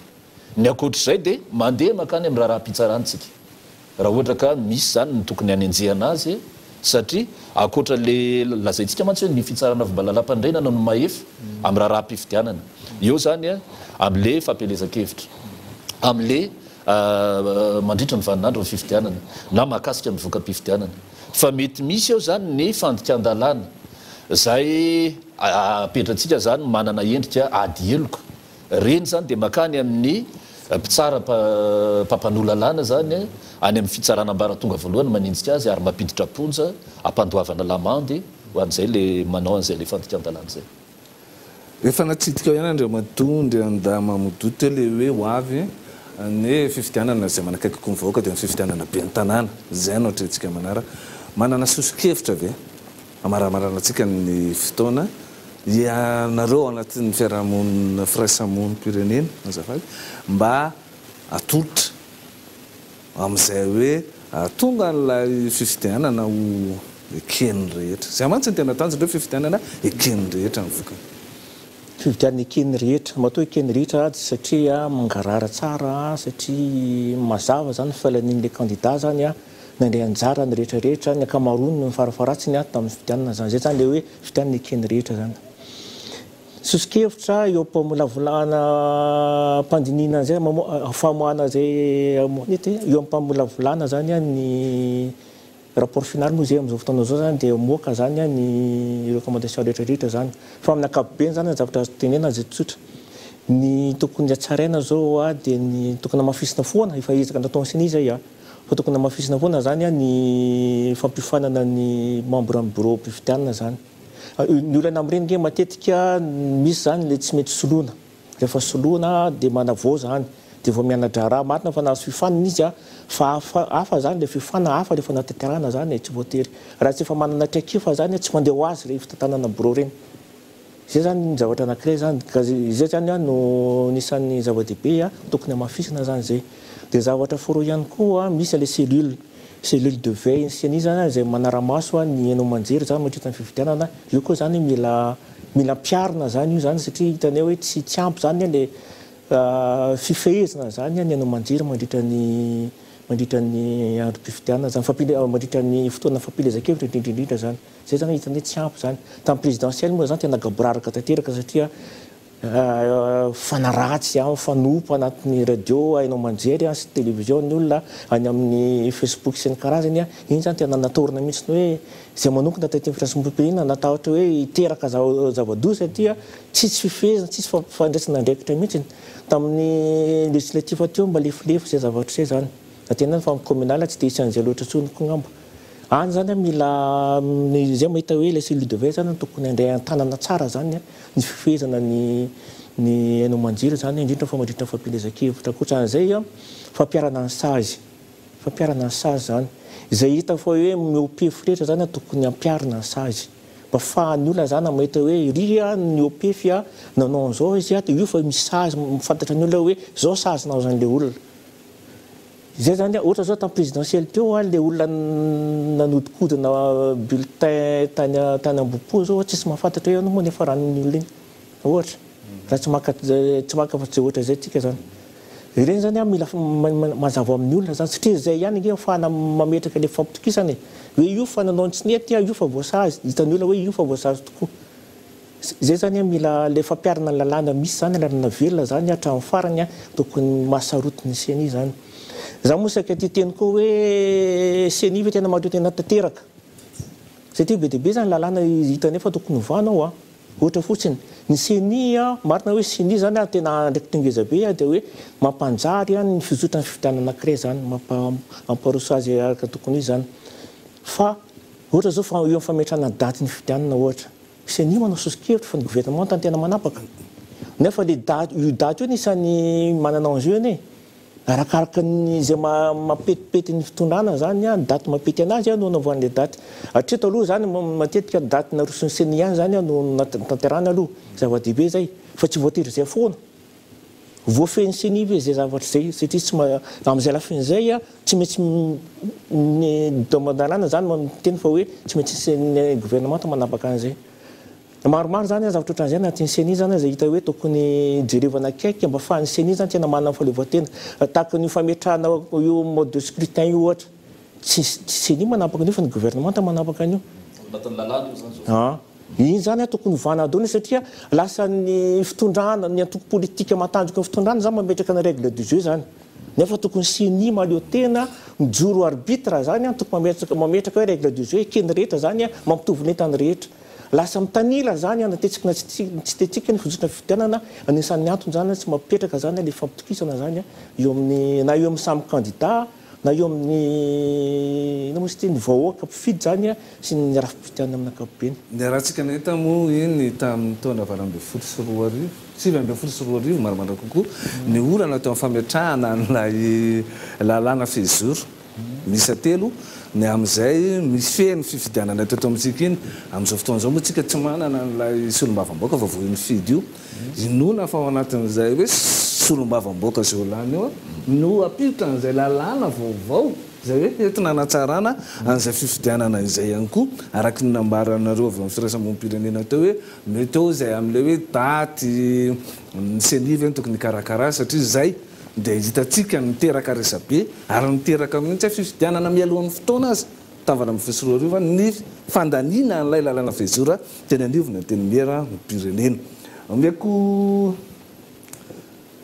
ny akoatr'izay dia mandeha makany amin'ny raharaham-pitsarantsika raha ohatra ka misy zany ny tokony hanenjehana azy satria akoatra le lazaintsika mantsy hoe ny fitsarana vombalalampandrenana no mahefa amin'ny raharaham-pifidianana eo zany amin'le fampelezan-kevitra amin'le mandritra ny vaninandro ny fifidianana na mahakasika ny voka-pifidianana fa mety misy eo zany ny fandikan-dalàna zay apetratsika zany manana endrika ady heloka reny zany dia makany amin'ny mpitsara mpampanolalalana zany any amin'ny fitsarana ambaratonga voalohany manenjika azy ary mampiditra ponja ampandoavana lamandy ho an'izay le manao an'izay le fandikan-dalàna zay efa natsidika ao ihany andreo matondry anda mamodoto le hoe ho avy ny fifidianana zay manakaiky konvoaka dia ny fifidianana be an-tanàna zay no atrentsika manara manana soso-kevitra ve amaramaranatsika ny fotoana ianareo anatin'ny fiarahamonina firaisamonim-pirenena azafady mba atolotra amin'izay hoe tonga n'lay fifidianana ho ekeny rehetra zay mantsy ny tena tanjona hoe fifidianana ekeny rehetra ny vokany fifidianana ekeny rehetra matoa ekeny rehetra satria mangarara tsara satria mazava zany fialan'iny le candidat zany nandray anjara ny rehetrarehetra ny akamarony no farafaratsiny tamin'ny fifidianana zany zay zany le hoe fifidianana ekeny rehetra zany soso-kevitra eo ampamolavolana mpandinina zay famoahana zay eo ampamolavolana zany ny rapport final moa zay amin'izao fotoana zao zany dia moaka zany ny recommandation rehetrarehetra zany fa amin'ny ankapobeny zany zavatra azo tenena zay tsotra ny tokony atsaraina zao dia ny tokony amafisina foana efa ezaka nataon'ny CNI zay fa tokony amafisina foana zany ny fampifanana ny membre amin'ny bureau mpifidianana zany ny olana amin'ireny nge matetika misy zany le tsy mety soloana rehefa soloana dia manavao zany dia vao mianatra raha marina fa nahazo fifanana izy fa hafa zany le fifana hafa rehefa natanterahana zany tsy voatery raha tsy efa manana traikefa zany tsy mandeha ho azy rehefa tantanana bureau reny zay zany ny zavatra anankiray zany zay zany no nisan'ny zava-dehibe tokony amafisina zany zay dia zavatra faharoa ihany koa misy le cellule de veille CNI zany zay manara-maso ny hainao manjery zany mandritra ny fifidianana io koa zany mila mpiarina zany io zany satria hitany hoe tsy ampy zany le fifehezana zany ny hainao manjery mandritra ny androm-pifidianana zany mandritra ny fotoana fampilezan-kevitra indrindrindrindra zany zay zany hitany hoe tsy ampy zany tamin'ny présidentielle moa zany tena gaboraraka tanteraka satria fanaratsy fanopo anatin'ny radio hainao manjery sy télévision ny olona any amin'ny Facebook sy ny karazany iny zany tena natorina mihitsy hoe zay manokana taty firaisamonim-pirenena natahotra hoe hiteraka zava-doza satria tsisy fifehezana tsisy fandraisana ndraikitra mihitsy tamin'ny législatif teo mba lefilefy zay zavatra zay zany na tena fa communal tsy dia isan'izay loatra tsony ko ngamba any zany mila zay mahita hoe le cellule de veille zany tokony andray an-tanana tsara zany ny fifehezana ny ny hainao manjiry zany indrindra fa mandritra ny fampilezan-kevitra koatran'izay fampiarana ny sazy zany izay hita fa hoe miopefy rehetra zany tokony ampiarina ny sazy mba fahan'ny olona zany mahita hoe ry ny opefy nanao an'izao izy dia io fa misy sazy mifantatra ny olona hoe zao sazinao zany le olona zay zany ohatra zao tamin'ny présidentielle teo le olona nanodikodina bulletin tany Ambohipo zao tsisy mahafantatra hoe moa nefa ranon'ny olona iny ohatra raha tsy maka fa tsy ohatra zay tsika zany ireny zany mila mazava amin'ny olona zany satria zay ihany nge afahana mametraka le fampitokisany hoe io fa nanao tsy nety io fa voasazy hitan'ny olona hoe io fa voasazy tokoa zay zany mila le fampiarana ny lalàna misy zany lalàna velona zany hatramin'ny farany tokony mahasarotiny seny zany za mosaka ty teny koa hoe seny fa tena mahaleo tena tanteraka satria be deaibe zany lalàna hita nefa tokony ovanao ohatra fotsiny ny seny marina hoe seny zany tena ndraiky tongeza be dia hoe mampanjary ny fizotra ny fividianana anankiray zany mamparoso azy araka tokony izy zany fa ohatra zao fa eo amin'ny fametrahana daty ny fividianana ohatra seny manao sosokevitra fa ny gouvernement tany tena manapaka nefa le io daty io nisan'ny manana enjeu eny arakaraka zay mapetipety ny fitondrana zany daty mapety anazy no navoan'le daty hatreto aloha zany matetika daty narosony seny ihany zany no natanterana aloha zava-dehibe zay fa tsy voatery zay foana voafeny seny ve zay zavatra zay satria tsy am'izay lafin'izay tsy maintsy domandarana zany mateny fa hoe tsy maintsy seny gouvernement manapaka an'izay maromaro zany zavatra ohatran'izay anatin'ny seny zany zay hita hoe tokony jerevana akaiky mba fahan'ny seny zany tena manana fahaleovan-tena tahaka ny fametrahana io mode de scrutin io ohatra tsy seny manapaka an'io fa ny gouvernement manapaka an'io iny zany tokony vana adony satria lasa ny fitondrana ny antoko politika matanjaka ny fitondrana zany mametraka na règle du jeu zany nefa tokony seny maleo tena mijoro arbitre zany tokony mametraka hoe règle du jeu ekeny rehetra zany mampitovy netany rehetra lasa mitanila zany natetsika na tsy tetsika ny fizotra fividianana anisan'ny antony zany tsy mapetraka zany le fampitokisana zany eo amin'ny na eo amin'ny samy candidat na eo amin'ny mosy ty ny vahoaka mpifidy zany sy ny raha-pividianana amin'ny ankapobeny ny rahantsika nahita moa iny tamin'ny taona 2024 sy 2024 maromaro kokoa ny olana tao amin'ny fametrahana nylay lalàna fezoro misy telo ny am'izay misy feny fifidianana teto amintsika iny amin'izao fotoan'izao moa tsika tsy manana nylay solombavam-boaka fa voiny fidy io inona fa ao anatin'izay hoe solombavam-boaka zay olany io no apilitra n'izay lalàna vaovao zay hoe entina anatsarana an'izay fifidianana izay ihany koa araky ny nambaranareo avy amin'ny firaisamom-pirenena teo hoe mety eo zay amin'le hoe daty ny seniva eny tokony karakara satria zay dia hitatsika niteraka resabe ary niteraka mihitsy fifidianana mialohan'ny fotoana azy tavana amin'ny fesoroariova ny fandaniana n'ilay lalàna fezora teny anivona teny miera ny pirenena omeko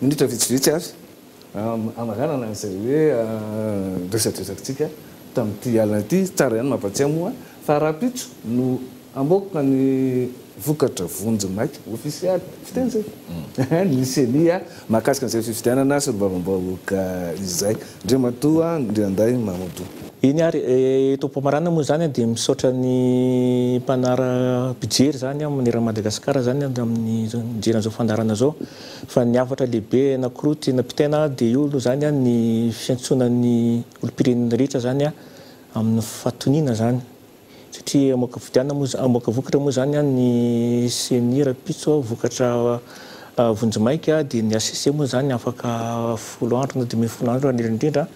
minitra vitsivitsy avy amaganana n'izay hoe resadresakytsika tamin'ity alina ity tsara ihany mampatsiah moa fa raha-pitso no amboaka ny vokatra vonjy maiky ofisialy fiteny zay ny senia mahakasika an'izay fifidianana sy robavambahoaka izay ndre matoa ndre anday mamoto iny ary tompomarana moa zany dia misaotra ny mpanara pijery zany amin'ny raha Madagasikara zany amin'ny jeran'izao fandarana zao fa ny afatra lehibe anankiroa ty nampitaina dia io aloha zany ny fiantsonan'ny olom-pirenena rehetra zany amin'ny fatonina zany satria amoaka fidiana amoaka vokatra moa zany ny seni rapitso vokatra vonjimaiky dia ny ACC moa zany afaka 10 andro na 10 andro indrindra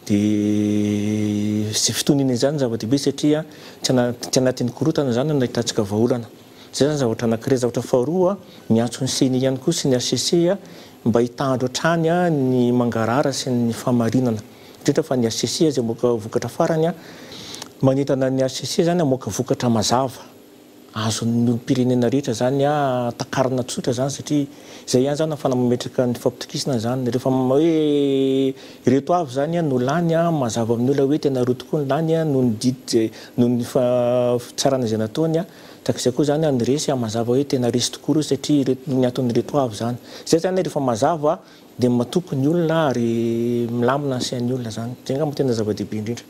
dia sy fitonina zany zava-dehibe satria tsy anatin'ny korotana zany no ahitantsika vahaolana zay zany zavatra anankiray zavatra faharoa miantso ny seni ihany koa sy ny ACC mba hitandro hatrany ny mangarara sy ny famarinana indrindra fa ny ACC zay amoaka vokatra farany manentana ny ACC zany amoaka vokatra mazava azon'ny olom-pirenena rehetra zany takarina tsotra zany satria zay ihany zany afana mametraka ny fampitokisana zany rehefa hoe reto avy zany no lany mazava amin'ny olona hoe tena roa tokoa ny lany no ny didy no ny fitsarana zay nataony takizay koa zany ny resy mazava hoe tena resy tokoa ro satria ny ataon'ny reto avy zany zay zany rehefa mazava dia matoko ny olona ary milamina ny sain'ny olona zany zay ngamba tena zava-dehibe indrindra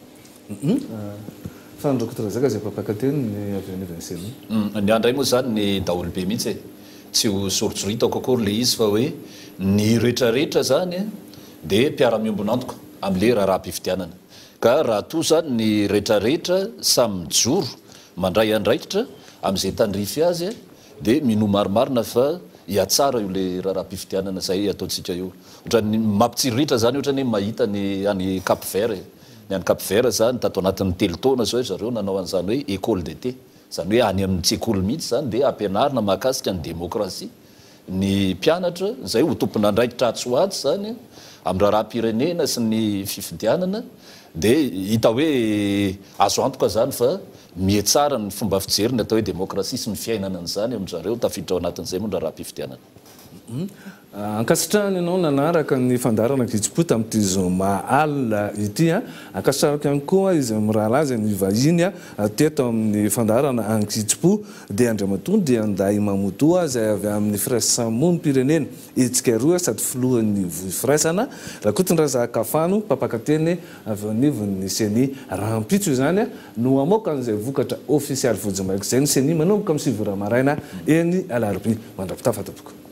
fandrakotra zaka zay papaka teny ny avy anivany seny ny andray moa zany ny daolo be mihitsy tsy ho sorotsorita kokory le izy fa hoe ny rehetrarehetra zany dia mpiara-miombona antoka amin'le raharaham-pifidianana ka raha toa zany ny rehetrarehetra samy mijoro mandray andraikitra amin'izay tandrify azy dia mino marimarina fa iatsara io le raharaham-pifidianana zay ataontsika io ohatrany mampitsiriritra zany ohatrany hoe mahita ny any Cap Vert ny any Cap Vert zany tatao anatin'ny telo taona zao zareo nanao an'izany hoe école d'été zany hoe any amin'ny tsekoly mihitsy zany dia ampianarina mahakasika ny démocratie ny mpianatra zay ho tompon'andraikitra atsoatsy zany amin'ny raharaham-pirenena sy ny fifidianana dia hita hoe azo antoka zany fa mietsara ny fomba fijery ny atao hoe démocratie sy ny fiainana an'izany amin'zareo tafiditra ao anatin'izay moa ny raharaham-pifidianana ankasitrahany ianao nanaraka ny fandarana Ankitsimpo tamin'ity zoma alina ity ankasitrahako ihany koa izy amin'ny rahalaza ny vahiny teto amin'ny fandarana Ankitsimpo dia andriamatoa dia anday mamotoa zay avy amin'ny firaisan-monim-pirenena hetsika roa sady filohan'ny vohy firaisana raha koa tondrazahakafano mpampakateny avy anivon'ny seni rahampitso izany no amoaka an'izay vokatra ofisialy voajomaiko zay ny seni manomboka amin'ny 7 maraina eny alarobia mandrapitafatapoko